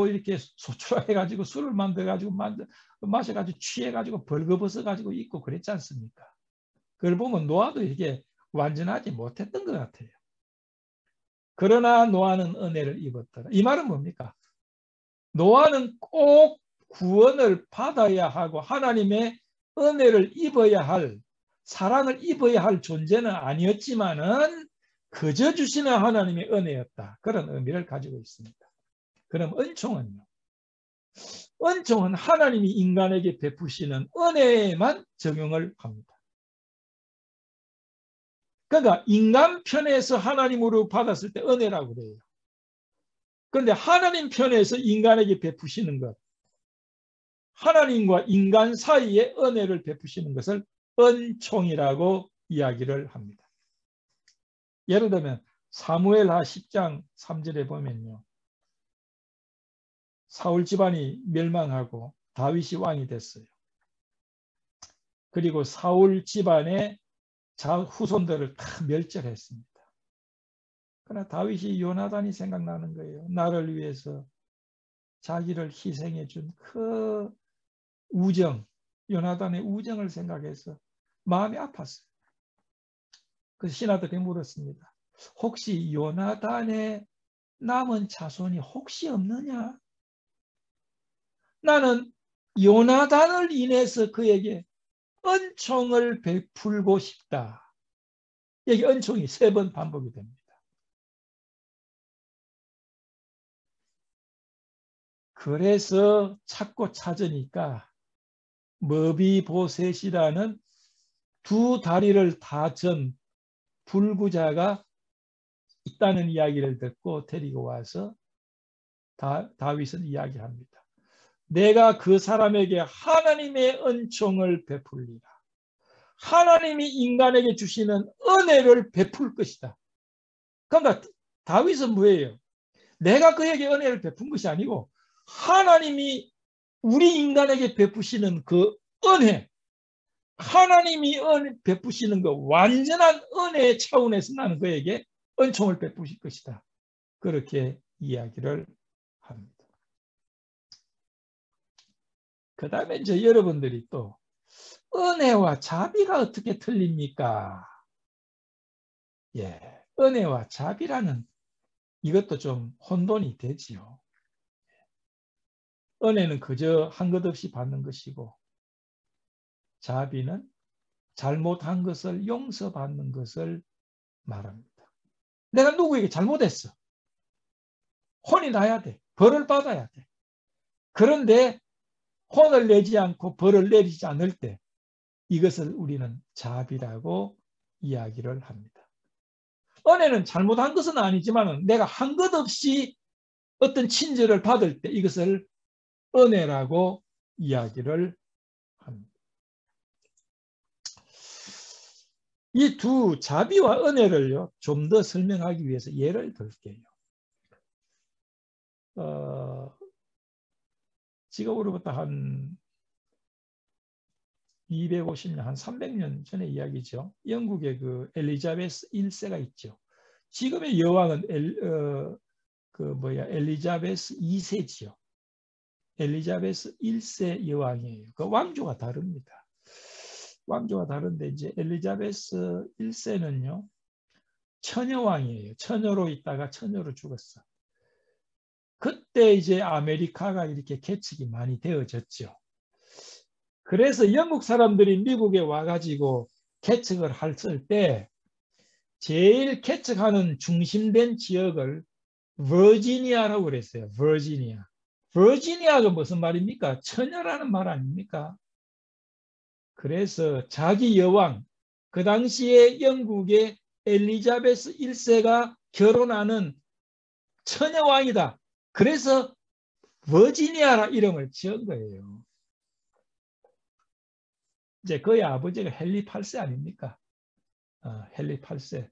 이렇게 소출해가지고 술을 만들어가지고 마셔가지고 취해가지고 벌거벗어가지고 있고 그랬지 않습니까? 그걸 보면 노아도 이게 완전하지 못했던 것 같아요. 그러나 노아는 은혜를 입었더라. 이 말은 뭡니까? 노아는 꼭 구원을 받아야 하고 하나님의 은혜를 입어야 할 사랑을 입어야 할 존재는 아니었지만은 그저 주시는 하나님의 은혜였다. 그런 의미를 가지고 있습니다. 그럼 은총은요? 은총은 하나님이 인간에게 베푸시는 은혜에만 적용을 합니다. 그러니까 인간 편에서 하나님으로 받았을 때 은혜라고 그래요. 그런데 하나님 편에서 인간에게 베푸시는 것, 하나님과 인간 사이에 은혜를 베푸시는 것을 은총이라고 이야기를 합니다. 예를 들면 사무엘하 10장 3절에 보면요. 사울 집안이 멸망하고 다윗이 왕이 됐어요. 그리고 사울 집안의 후손들을 다 멸절했습니다. 그러나 다윗이 요나단이 생각나는 거예요. 나를 위해서 자기를 희생해 준 그 우정, 요나단의 우정을 생각해서 마음이 아팠어요. 그래서 신하들이 물었습니다. 혹시 요나단의 남은 자손이 혹시 없느냐? 나는 요나단을 인해서 그에게 은총을 베풀고 싶다. 여기 은총이 3번 반복이 됩니다. 그래서 찾고 찾으니까 머비보셋이라는 2 다리를 다 전 불구자가 있다는 이야기를 듣고 데리고 와서 다윗은 이야기합니다. 내가 그 사람에게 하나님의 은총을 베풀리라. 하나님이 인간에게 주시는 은혜를 베풀 것이다. 그러니까 다윗은 뭐예요? 내가 그에게 은혜를 베푼 것이 아니고 하나님이 우리 인간에게 베푸시는 그 은혜, 하나님이 베푸시는 그 완전한 은혜의 차원에서 나는 그에게 은총을 베푸실 것이다. 그렇게 이야기를 합니다. 그 다음에 이제 여러분들이 또 은혜와 자비가 어떻게 틀립니까? 예, 은혜와 자비라는 이것도 좀 혼돈이 되지요. 은혜는 그저 한 것 없이 받는 것이고 자비는 잘못한 것을 용서받는 것을 말합니다. 내가 누구에게 잘못했어. 혼이 나야 돼. 벌을 받아야 돼. 그런데 혼을 내지 않고 벌을 내리지 않을 때 이것을 우리는 자비라고 이야기를 합니다. 은혜는 잘못한 것은 아니지만 내가 한 것 없이 어떤 친절을 받을 때 이것을 은혜라고 이야기를 합니다. 이 2 자비와 은혜를요 좀 더 설명하기 위해서 예를 들게요. 지금으로부터 한 250년, 한 300년 전의 이야기죠. 영국의 그 엘리자베스 1세가 있죠. 지금의 여왕은 엘리자베스 2세지요. 엘리자베스 1세 여왕이에요. 그 왕조가 다릅니다. 왕조가 다른데 이제 엘리자베스 1세는요. 처녀왕이에요. 처녀로 있다가 처녀로 죽었어. 그때 이제 아메리카가 이렇게 개척이 많이 되어졌죠. 그래서 영국 사람들이 미국에 와가지고 개척을 했을 때 제일 개척하는 중심된 지역을 버지니아라고 그랬어요. 버지니아. 버지니아가 무슨 말입니까? 처녀라는 말 아닙니까? 그래서 자기 여왕, 그 당시에 영국의 엘리자베스 1세가 결혼하는 처녀왕이다. 그래서 버지니아라 이름을 지은 거예요. 이제 그의 아버지가 헨리 8세 아닙니까? 헨리 8세.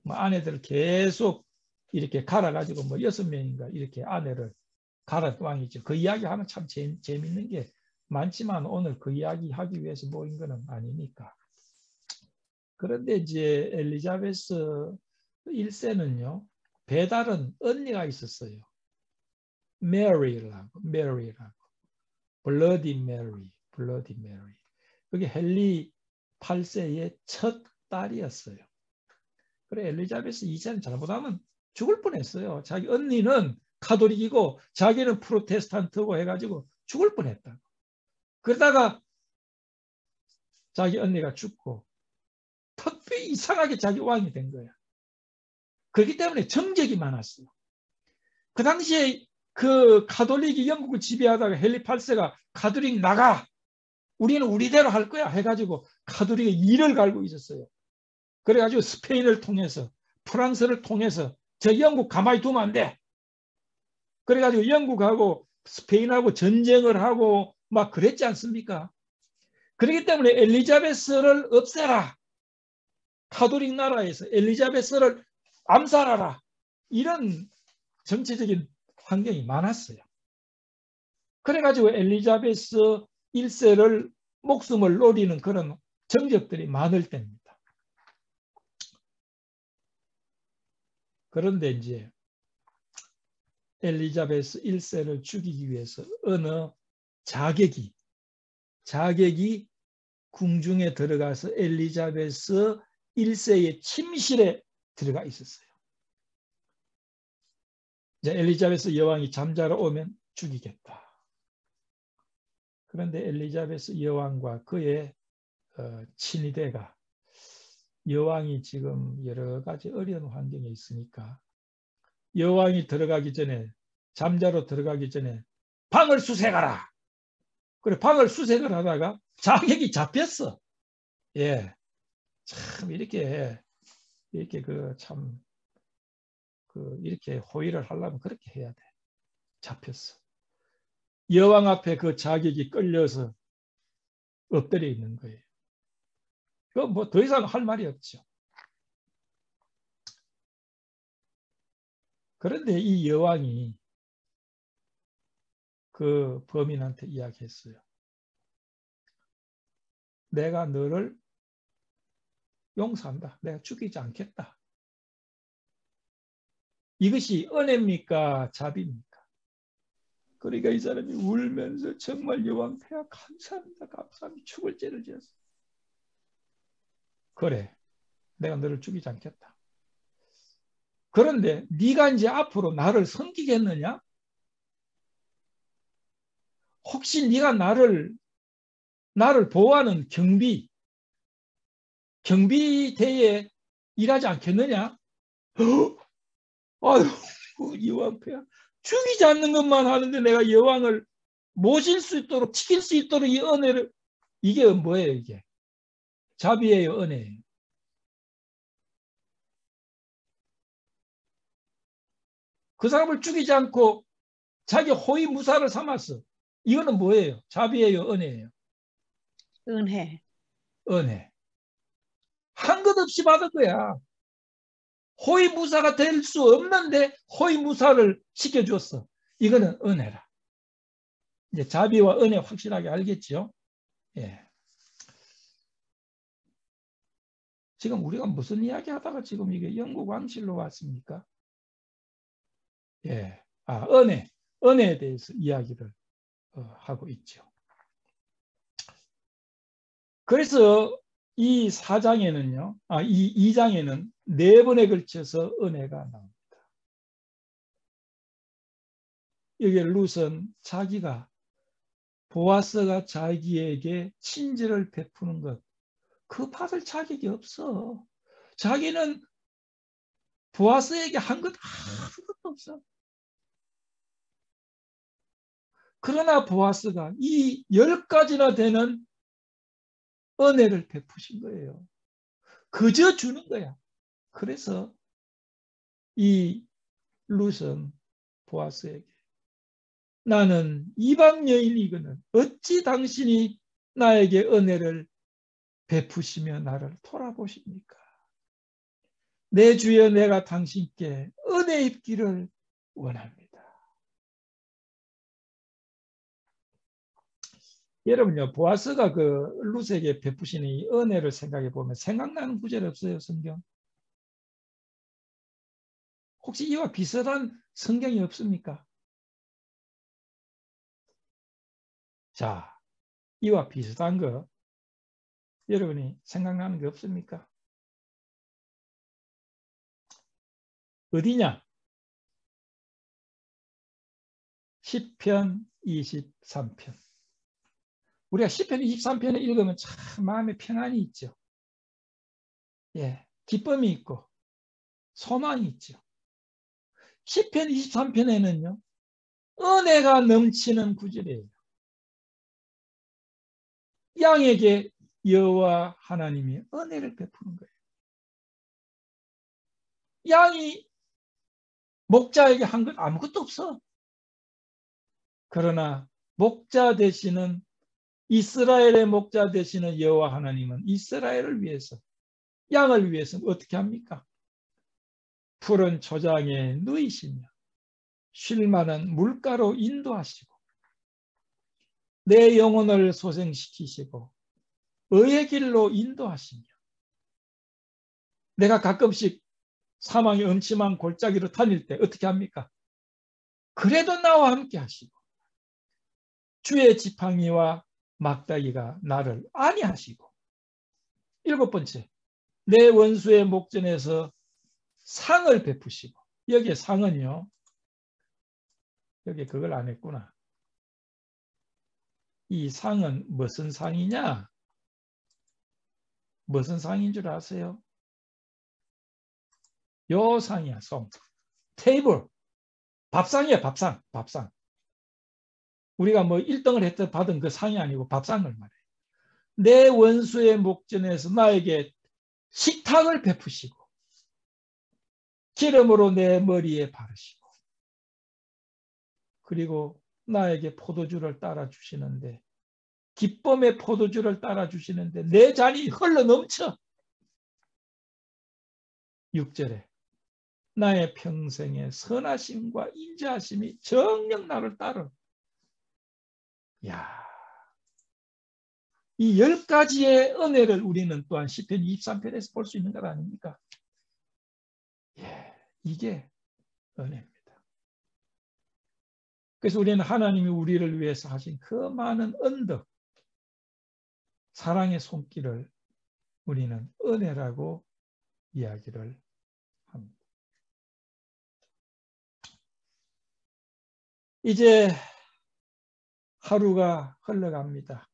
뭐 아내들 계속 이렇게 갈아가지고 뭐 6명인가 이렇게 아내를 갈아 왕이죠. 그 이야기 하면 참 재밌는 게 많지만 오늘 그 이야기 하기 위해서 모인 거는 아니니까. 그런데 이제 엘리자베스 1세는요. 배다른 언니가 있었어요. 메리라고. 블러디 메리. 그게 헨리 8세의 첫 딸이었어요. 그래 엘리자베스 2세는 잘못하면 죽을 뻔했어요. 자기 언니는 카톨릭이고 자기는 프로테스탄트고 해가지고 죽을 뻔했다. 그러다가 자기 언니가 죽고 특별히 이상하게 자기 왕이 된 거야. 그렇기 때문에 정적이 많았어요. 그 당시에 그 카톨릭이 영국을 지배하다가 헨리 8세가 카톨릭 나가! 우리는 우리대로 할 거야 해가지고 카톨릭의 이를 갈고 있었어요. 그래가지고 스페인을 통해서 프랑스를 통해서 저 영국 가만히 두면 안 돼. 그래가지고 영국하고 스페인하고 전쟁을 하고 막 그랬지 않습니까? 그렇기 때문에 엘리자베스를 없애라. 카톨릭 나라에서 엘리자베스를 암살하라. 이런 정치적인 환경이 많았어요. 그래가지고 엘리자베스 1세를 목숨을 노리는 그런 정적들이 많을 때입니다. 그런데 이제 엘리자베스 1세를 죽이기 위해서 어느 자객이 궁중에 들어가서 엘리자베스 1세의 침실에 들어가 있었어요. 이제 엘리자베스 여왕이 잠자러 오면 죽이겠다. 그런데 엘리자베스 여왕과 그의 친위대가 여왕이 지금 여러 가지 어려운 환경에 있으니까 여왕이 들어가기 전에 잠자러 들어가기 전에 방을 수색하라. 그래 방을 수색을 하다가 자객이 잡혔어. 예, 참 이렇게 이렇게 호의를 하려면 그렇게 해야 돼. 잡혔어. 여왕 앞에 그 자객이 끌려서 엎드려 있는 거예요. 그 뭐 더 이상 할 말이 없죠. 그런데 이 여왕이 그 범인한테 이야기했어요. 내가 너를 용서한다. 내가 죽이지 않겠다. 이것이 은혜입니까? 자비입니까? 그러니까 이 사람이 울면서 정말 여왕 폐하 감사합니다. 감사합니다. 죽을 죄를 지었어. 그래. 내가 너를 죽이지 않겠다. 그런데 네가 이제 앞으로 나를 섬기겠느냐? 혹시 네가 나를 보호하는 경비대에 일하지 않겠느냐? 아유, 여왕 폐하 죽이지 않는 것만 하는데 내가 여왕을 모실 수 있도록 지킬 수 있도록 이 은혜를 이게 뭐예요 이게? 자비예요 은혜예요. 그 사람을 죽이지 않고 자기 호의 무사를 삼았어. 이거는 뭐예요? 자비예요 은혜예요? 은혜. 한 것 없이 받은 거야. 호의 무사가 될 수 없는데 호의 무사를 시켜줬어. 이거는 은혜라. 이제 자비와 은혜 확실하게 알겠죠? 예. 지금 우리가 무슨 이야기 하다가 지금 이게 영국 왕실로 왔습니까? 예. 은혜에 대해서 이야기를 하고 있죠. 그래서 이 4장에는요, 이 2장에는 4번에 걸쳐서 은혜가 나옵니다. 여기 룻은 자기가 보아스가 자기에게 친절을 베푸는 것, 그 받을 자격이 없어. 자기는 보아스에게 한 것 아무것도 없어. 그러나 보아스가 이 10가지나 되는 은혜를 베푸신 거예요. 그저 주는 거야. 그래서 이 룻은 보아스에게 나는 이방 여인이거늘 어찌 당신이 나에게 은혜를 베푸시며 나를 돌아보십니까? 내 주여 내가 당신께 은혜 입기를 원합니다. 여러분요, 보아스가 그 룻에게 베푸시는 이 은혜를 생각해 보면 생각나는 구절 없어요, 성경? 혹시 이와 비슷한 성경이 없습니까? 자, 이와 비슷한 거 여러분이 생각나는 게 없습니까? 어디냐? 시편 23편. 우리가 시편 23편을 읽으면 참 마음에 평안이 있죠. 예, 기쁨이 있고 소망이 있죠. 시편 23편에는요. 은혜가 넘치는 구절이에요. 양에게 여호와 하나님이 은혜를 베푸는 거예요. 양이 목자에게 한 것 아무것도 없어. 그러나 목자 되시는 이스라엘의 목자 되시는 여호와 하나님은 이스라엘을 위해서 양을 위해서 어떻게 합니까? 푸른 초장에 누이시며 쉴 만한 물가로 인도하시고 내 영혼을 소생시키시고 의의 길로 인도하시며 내가 가끔씩 사망의 음침한 골짜기로 다닐 때 어떻게 합니까? 그래도 나와 함께 하시고 주의 지팡이와 막다기가 나를 안위하시고 7번째 내 원수의 목전에서 상을 베푸시고 여기에 상은요 여기 그걸 안 했구나. 이 상은 무슨 상이냐? 무슨 상인 줄 아세요? 요 상이야. 송. 테이블. 밥상이야. 밥상. 우리가 뭐 1등을 했다 받은 그 상이 아니고 밥상을 말해. 내 원수의 목전에서 나에게 식탁을 베푸시고 기름으로 내 머리에 바르시고 그리고 나에게 포도주를 따라 주시는데 기쁨의 포도주를 따라 주시는데 내 잔이 흘러 넘쳐. 6절에 나의 평생의 선하심과 인자하심이 정녕 나를 따르. 야, 이 10가지의 은혜를 우리는 또한 시편 23편에서 볼 수 있는 것 아닙니까? 예, 이게 은혜입니다. 그래서 우리는 하나님이 우리를 위해서 하신 그 많은 언덕, 사랑의 손길을 우리는 은혜라고 이야기를 합니다. 이제 하루가 흘러갑니다.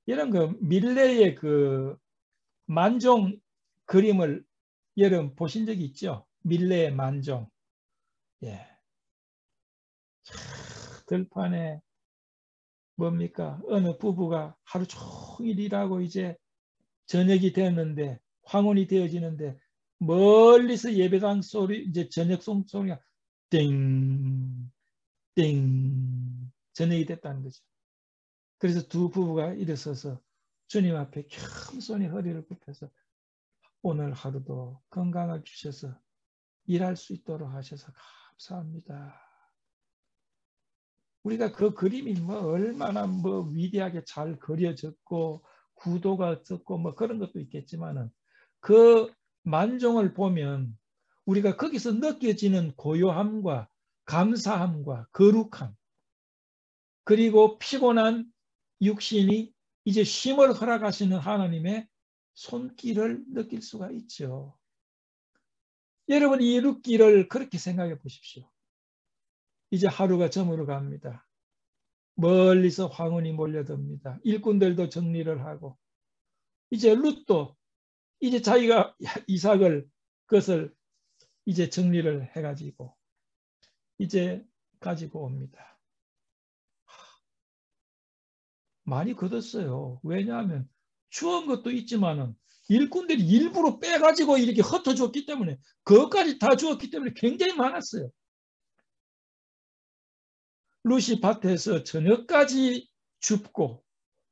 이런 그 밀레의 그 만종 그림을 여러분 보신 적이 있죠? 밀레의 만종. 예. 들판에 뭡니까? 어느 부부가 하루 종일 일하고 이제 저녁이 되었는데 황혼이 되어지는데 멀리서 예배당 소리 이제 저녁 소리가 띵 띵 저녁이 됐다는 거죠. 그래서 두 부부가 일어서서 주님 앞에 겸손히 허리를 굽혀서 오늘 하루도 건강을 주셔서 일할 수 있도록 하셔서 감사합니다. 우리가 그 그림이 뭐 얼마나 뭐 위대하게 잘 그려졌고 구도가 어떻고 뭐 그런 것도 있겠지만은 그 만종을 보면 우리가 거기서 느껴지는 고요함과 감사함과 거룩함, 그리고 피곤한 육신이 이제 쉼을 허락하시는 하나님의 손길을 느낄 수가 있죠. 여러분, 이 룻기를 그렇게 생각해 보십시오. 이제 하루가 저물어 갑니다. 멀리서 황혼이 몰려듭니다. 일꾼들도 정리를 하고 이제 룻도 이제 자기가 이삭을 그것을 이제 정리를 해가지고 이제 가지고 옵니다. 많이 거뒀어요. 왜냐하면 주운 것도 있지만은 일꾼들이 일부러 빼가지고 이렇게 흩어줬기 때문에 그것까지 다 주었기 때문에 굉장히 많았어요. 룻이 밭에서 저녁까지 줍고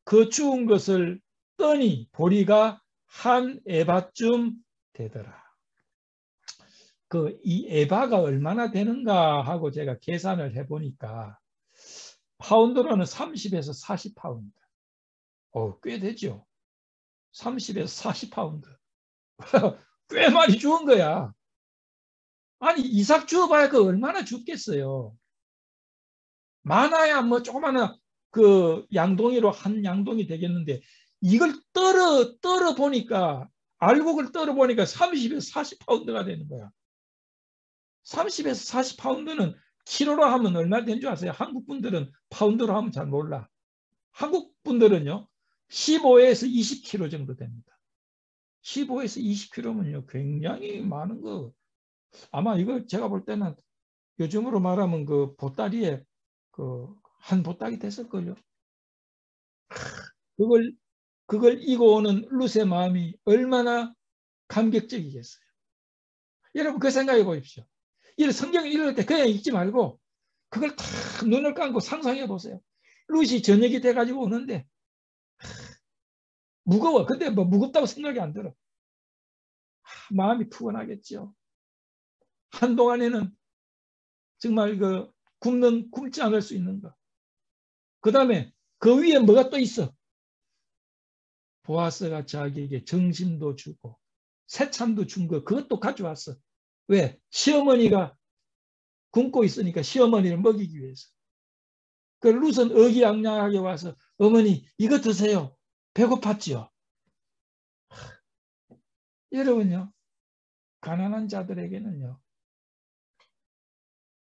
그 주운 것을 떠니 보리가 한 에바쯤 되더라. 이 에바가 얼마나 되는가 하고 제가 계산을 해보니까 파운드로는 30에서 40파운드. 꽤 되죠. 30에서 40파운드. 꽤 많이 주운 거야. 아니 이삭 주어봐야 그 얼마나 줍겠어요. 많아야 뭐 조그마한 그 양동이로 한 양동이 되겠는데 이걸 떨어 보니까 알곡을 떨어 보니까 30에서 40파운드가 되는 거야. 30에서 40파운드는 키로로 하면 얼마 되는 줄 아세요? 한국 분들은 파운드로 하면 잘 몰라. 한국 분들은요 15에서 20kg 정도 됩니다. 15에서 20kg면요 굉장히 많은 거. 아마 이거 제가 볼 때는 요즘으로 말하면 그 보따리에 그 한 보따리 됐을걸요. 그걸 이고 오는 룻의 마음이 얼마나 감격적이겠어요. 여러분 그 생각해 보십시오. 이 성경을 읽을 때 그냥 읽지 말고 그걸 다 눈을 감고 상상해 보세요. 룻이 저녁이 돼가지고 오는데 무거워. 근데 뭐 무겁다고 생각이 안 들어. 마음이 푸근하겠죠. 한동안에는 정말 굶지 않을 수 있는 거. 그 다음에 그 위에 뭐가 또 있어? 보아스가 자기에게 정심도 주고 새참도 준 거 그것도 가져왔어. 왜? 시어머니가 굶고 있으니까 시어머니를 먹이기 위해서. 그 룻은 의기양양하게 와서 어머니 이거 드세요. 배고팠지요. 여러분요. 가난한 자들에게는요.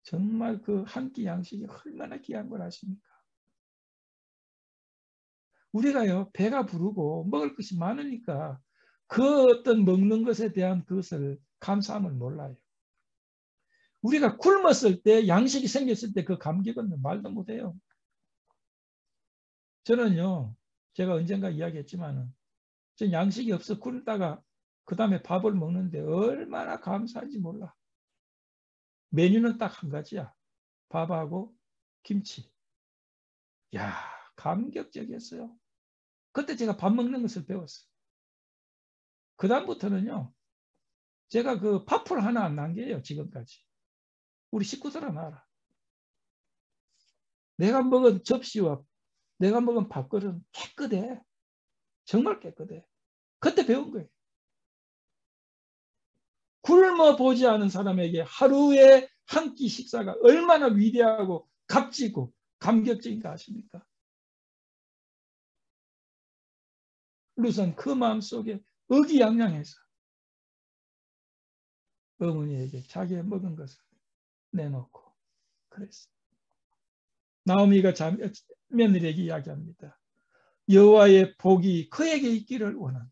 정말 그 한 끼 양식이 얼마나 귀한 걸 아십니까? 우리가요. 배가 부르고 먹을 것이 많으니까 그 어떤 먹는 것에 대한 그것을 감사함을 몰라요. 우리가 굶었을 때 양식이 생겼을 때 그 감격은 말도 못해요. 저는요. 제가 언젠가 이야기했지만은 전 양식이 없어 굶다가 그 다음에 밥을 먹는데 얼마나 감사한지 몰라. 메뉴는 딱 한 가지야. 밥하고 김치. 야, 감격적이었어요. 그때 제가 밥 먹는 것을 배웠어요. 그 다음부터는요. 제가 그 밥풀 하나 안 남겨요. 지금까지. 우리 식구들은 알아. 내가 먹은 접시와 내가 먹은 밥그릇은 깨끗해. 정말 깨끗해. 그때 배운 거예요. 굶어 보지 않은 사람에게 하루에 한 끼 식사가 얼마나 위대하고 값지고 감격적인가 아십니까? 룻은 그 마음속에 의기양양해서 어머니에게 자기의 먹은 것을 내놓고 그랬어요. 나오미가 며느리에게 이야기합니다. 여호와의 복이 그에게 있기를 원한다.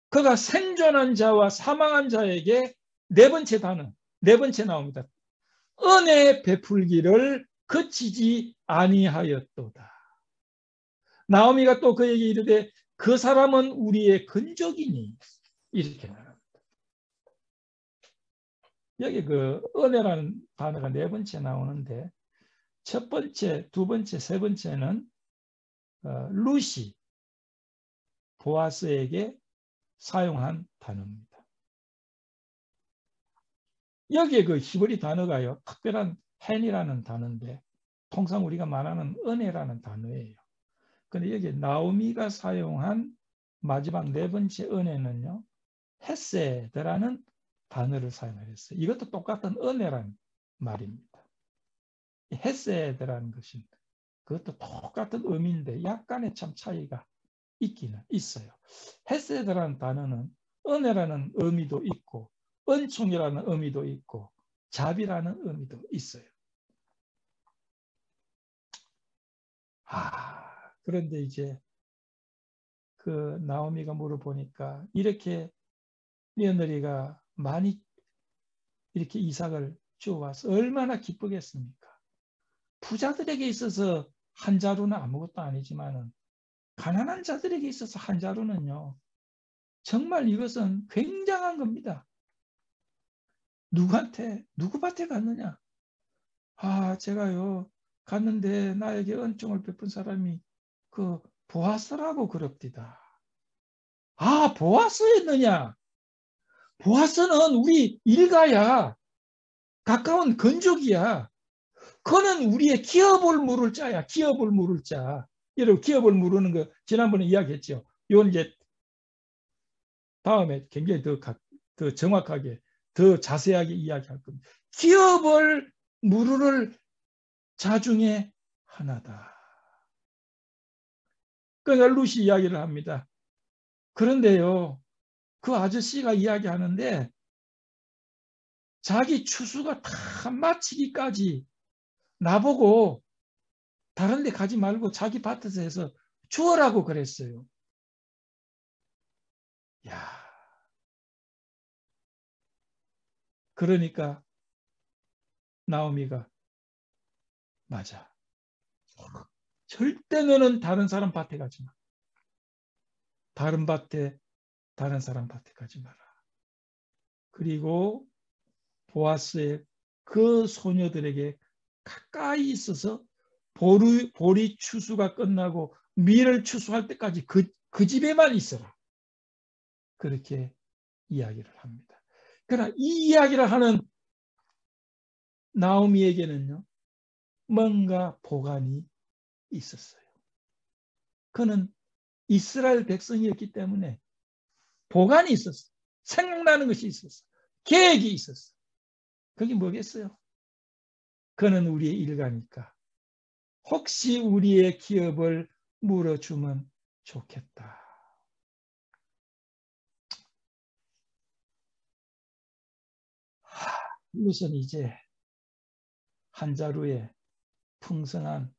그가 생존한 자와 사망한 자에게 네 번째 나옵니다. 은혜 베풀기를 그치지 아니하였도다. 나오미가 또 그에게 이르되 그 사람은 우리의 근족이니 이렇게 말합니다. 여기 그 은혜라는 단어가 네 번째 나오는데 첫 번째, 두 번째, 세 번째는 룻이 보아스에게 사용한 단어입니다. 여기에 그 히브리 단어가요. 특별한 헨이라는 단어인데 통상 우리가 말하는 은혜라는 단어예요. 근데 여기 나오미가 사용한 마지막 네 번째 은혜는요, 헤세드라는 단어를 사용했어요. 이것도 똑같은 은혜라는 말입니다. 헤세드라는 것은 그것도 똑같은 의미인데 약간의 참 차이가 있기는 있어요. 헤세드라는 단어는 은혜라는 의미도 있고 은총이라는 의미도 있고 자비라는 의미도 있어요. 그런데 이제 그 나오미가 물어보니까 이렇게 며느리가 많이 이렇게 이삭을 주어와서 얼마나 기쁘겠습니까? 부자들에게 있어서 한 자루는 아무것도 아니지만은 가난한 자들에게 있어서 한 자루는요, 정말 이것은 굉장한 겁니다. 누구 밭에 갔느냐? 제가요, 갔는데 나에게 은총을 베푼 사람이 그 보아스라고 그럽디다. 보아스였느냐? 보아스는 우리 일가야. 가까운 건족이야. 그는 우리의 기업을 물을 자야. 기업을 물을 자. 여러분, 기업을 물으는 거 지난번에 이야기했죠. 이건 이제 다음에 굉장히 더 정확하게, 더 자세하게 이야기할 겁니다. 기업을 물을 자 중에 하나다. 그러니까 루시 이야기를 합니다. 그런데요, 그 아저씨가 이야기하는데 자기 추수가 다 마치기까지 나보고 다른 데 가지 말고 자기 밭에서 해서 주어라고 그랬어요. 야, 그러니까 나오미가 맞아. 절대 너는 다른 사람 밭에 가지 마. 다른 사람 밭에 가지 마라. 그리고 보아스의 그 소녀들에게 가까이 있어서 보리 추수가 끝나고 밀을 추수할 때까지 그 집에만 있어라. 그렇게 이야기를 합니다. 그러나 이 이야기를 하는 나오미에게는요, 뭔가 보관이 있었어요. 그는 이스라엘 백성이었기 때문에 보관이 있었어. 생각나는 것이 있었어. 계획이 있었어. 그게 뭐겠어요? 그는 우리의 일가니까 혹시 우리의 기업을 물어주면 좋겠다. 우선 이제 한 자루에 풍성한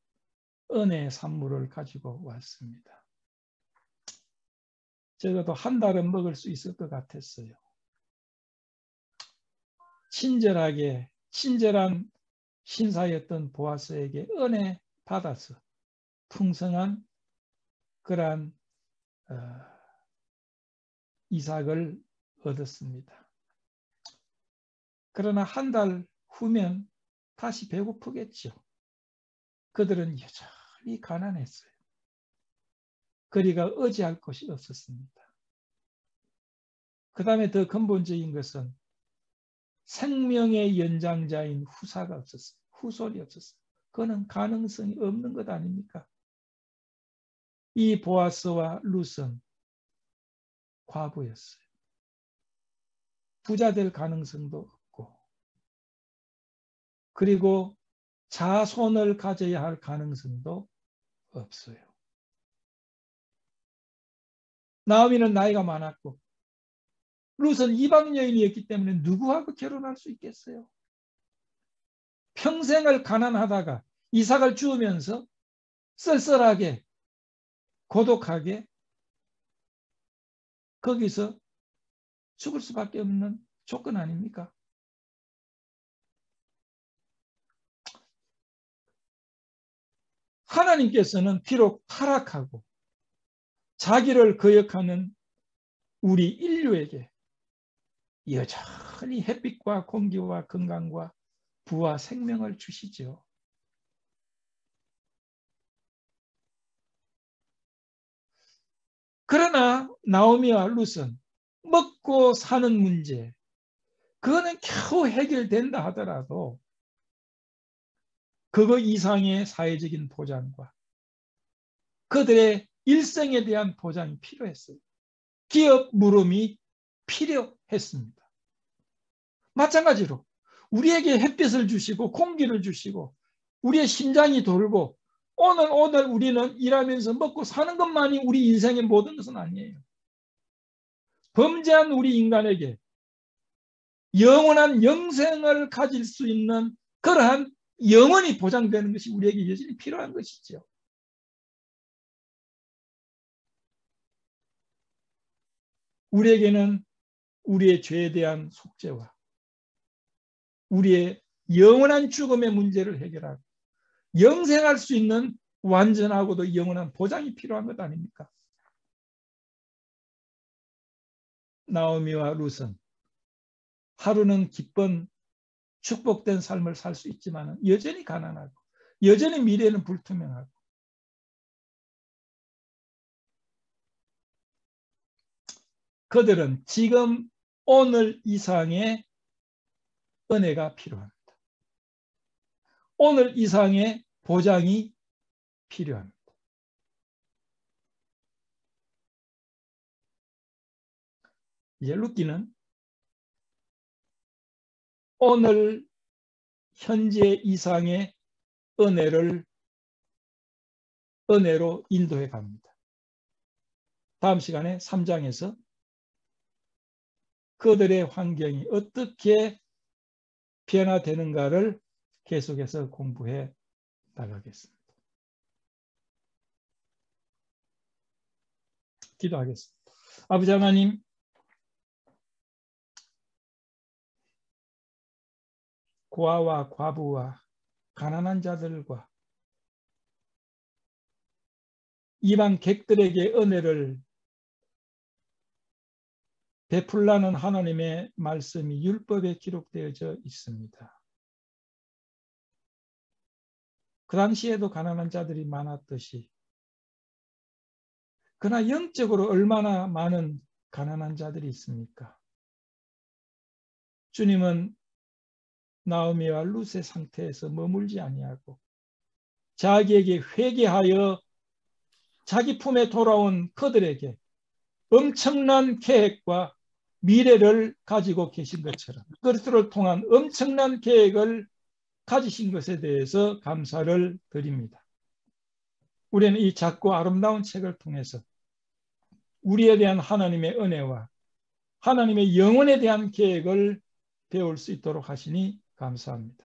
은혜의 산물을 가지고 왔습니다. 적어도 한 달은 먹을 수 있을 것 같았어요. 친절한 신사였던 보아스에게 은혜 받아서 풍성한 그러한 이삭을 얻었습니다. 그러나 한 달 후면 다시 배고프겠죠. 그들은 여전히 가난했어요. 그리가 의지할 것이 없었습니다. 그 다음에 더 근본적인 것은 생명의 연장자인 후사가 없었어요. 후손이 없었어요. 그거는 가능성이 없는 것 아닙니까? 이 보아스와 룻은 과부였어요. 부자 될 가능성도 없고, 그리고 자손을 가져야 할 가능성도 없어요. 나오미는 나이가 많았고 룻은 이방 여인이었기 때문에 누구하고 결혼할 수 있겠어요? 평생을 가난하다가 이삭을 주우면서 쓸쓸하게 고독하게 거기서 죽을 수밖에 없는 조건 아닙니까? 하나님께서는 비록 타락하고 자기를 거역하는 우리 인류에게 여전히 햇빛과 공기와 건강과 부와 생명을 주시죠. 그러나 나오미와 룻은 먹고 사는 문제, 그거는 겨우 해결된다 하더라도 그거 이상의 사회적인 보장과 그들의 일생에 대한 보장이 필요했어요. 기업 물음이 필요했습니다. 마찬가지로 우리에게 햇빛을 주시고 공기를 주시고 우리의 심장이 돌고 오늘 우리는 일하면서 먹고 사는 것만이 우리 인생의 모든 것은 아니에요. 범죄한 우리 인간에게 영원한 영생을 가질 수 있는 그러한 영원히 보장되는 것이 우리에게 여전히 필요한 것이죠. 우리에게는 우리의 죄에 대한 속죄와 우리의 영원한 죽음의 문제를 해결하고 영생할 수 있는 완전하고도 영원한 보장이 필요한 것 아닙니까? 나오미와 룻은 하루는 기쁜 축복된 삶을 살 수 있지만 여전히 가난하고 여전히 미래는 불투명하고 그들은 지금 오늘 이상의 은혜가 필요합니다. 오늘 이상의 보장이 필요합니다. 이제 룻기는 오늘 현재 이상의 은혜로 인도해 갑니다. 다음 시간에 3장에서 그들의 환경이 어떻게 변화되는가를 계속해서 공부해 나가겠습니다. 기도하겠습니다. 아버지 하나님, 고아와 과부와 가난한 자들과 이방 객들에게 은혜를 베풀라는 하나님의 말씀이 율법에 기록되어져 있습니다. 그 당시에도 가난한 자들이 많았듯이 그러나 영적으로 얼마나 많은 가난한 자들이 있습니까? 주님은 나오미와 룻의 상태에서 머물지 아니하고 자기에게 회개하여 자기 품에 돌아온 그들에게 엄청난 계획과 미래를 가지고 계신 것처럼 그리스도를 통한 엄청난 계획을 가지신 것에 대해서 감사를 드립니다. 우리는 이 작고 아름다운 책을 통해서 우리에 대한 하나님의 은혜와 하나님의 영혼에 대한 계획을 배울 수 있도록 하시니 감사합니다.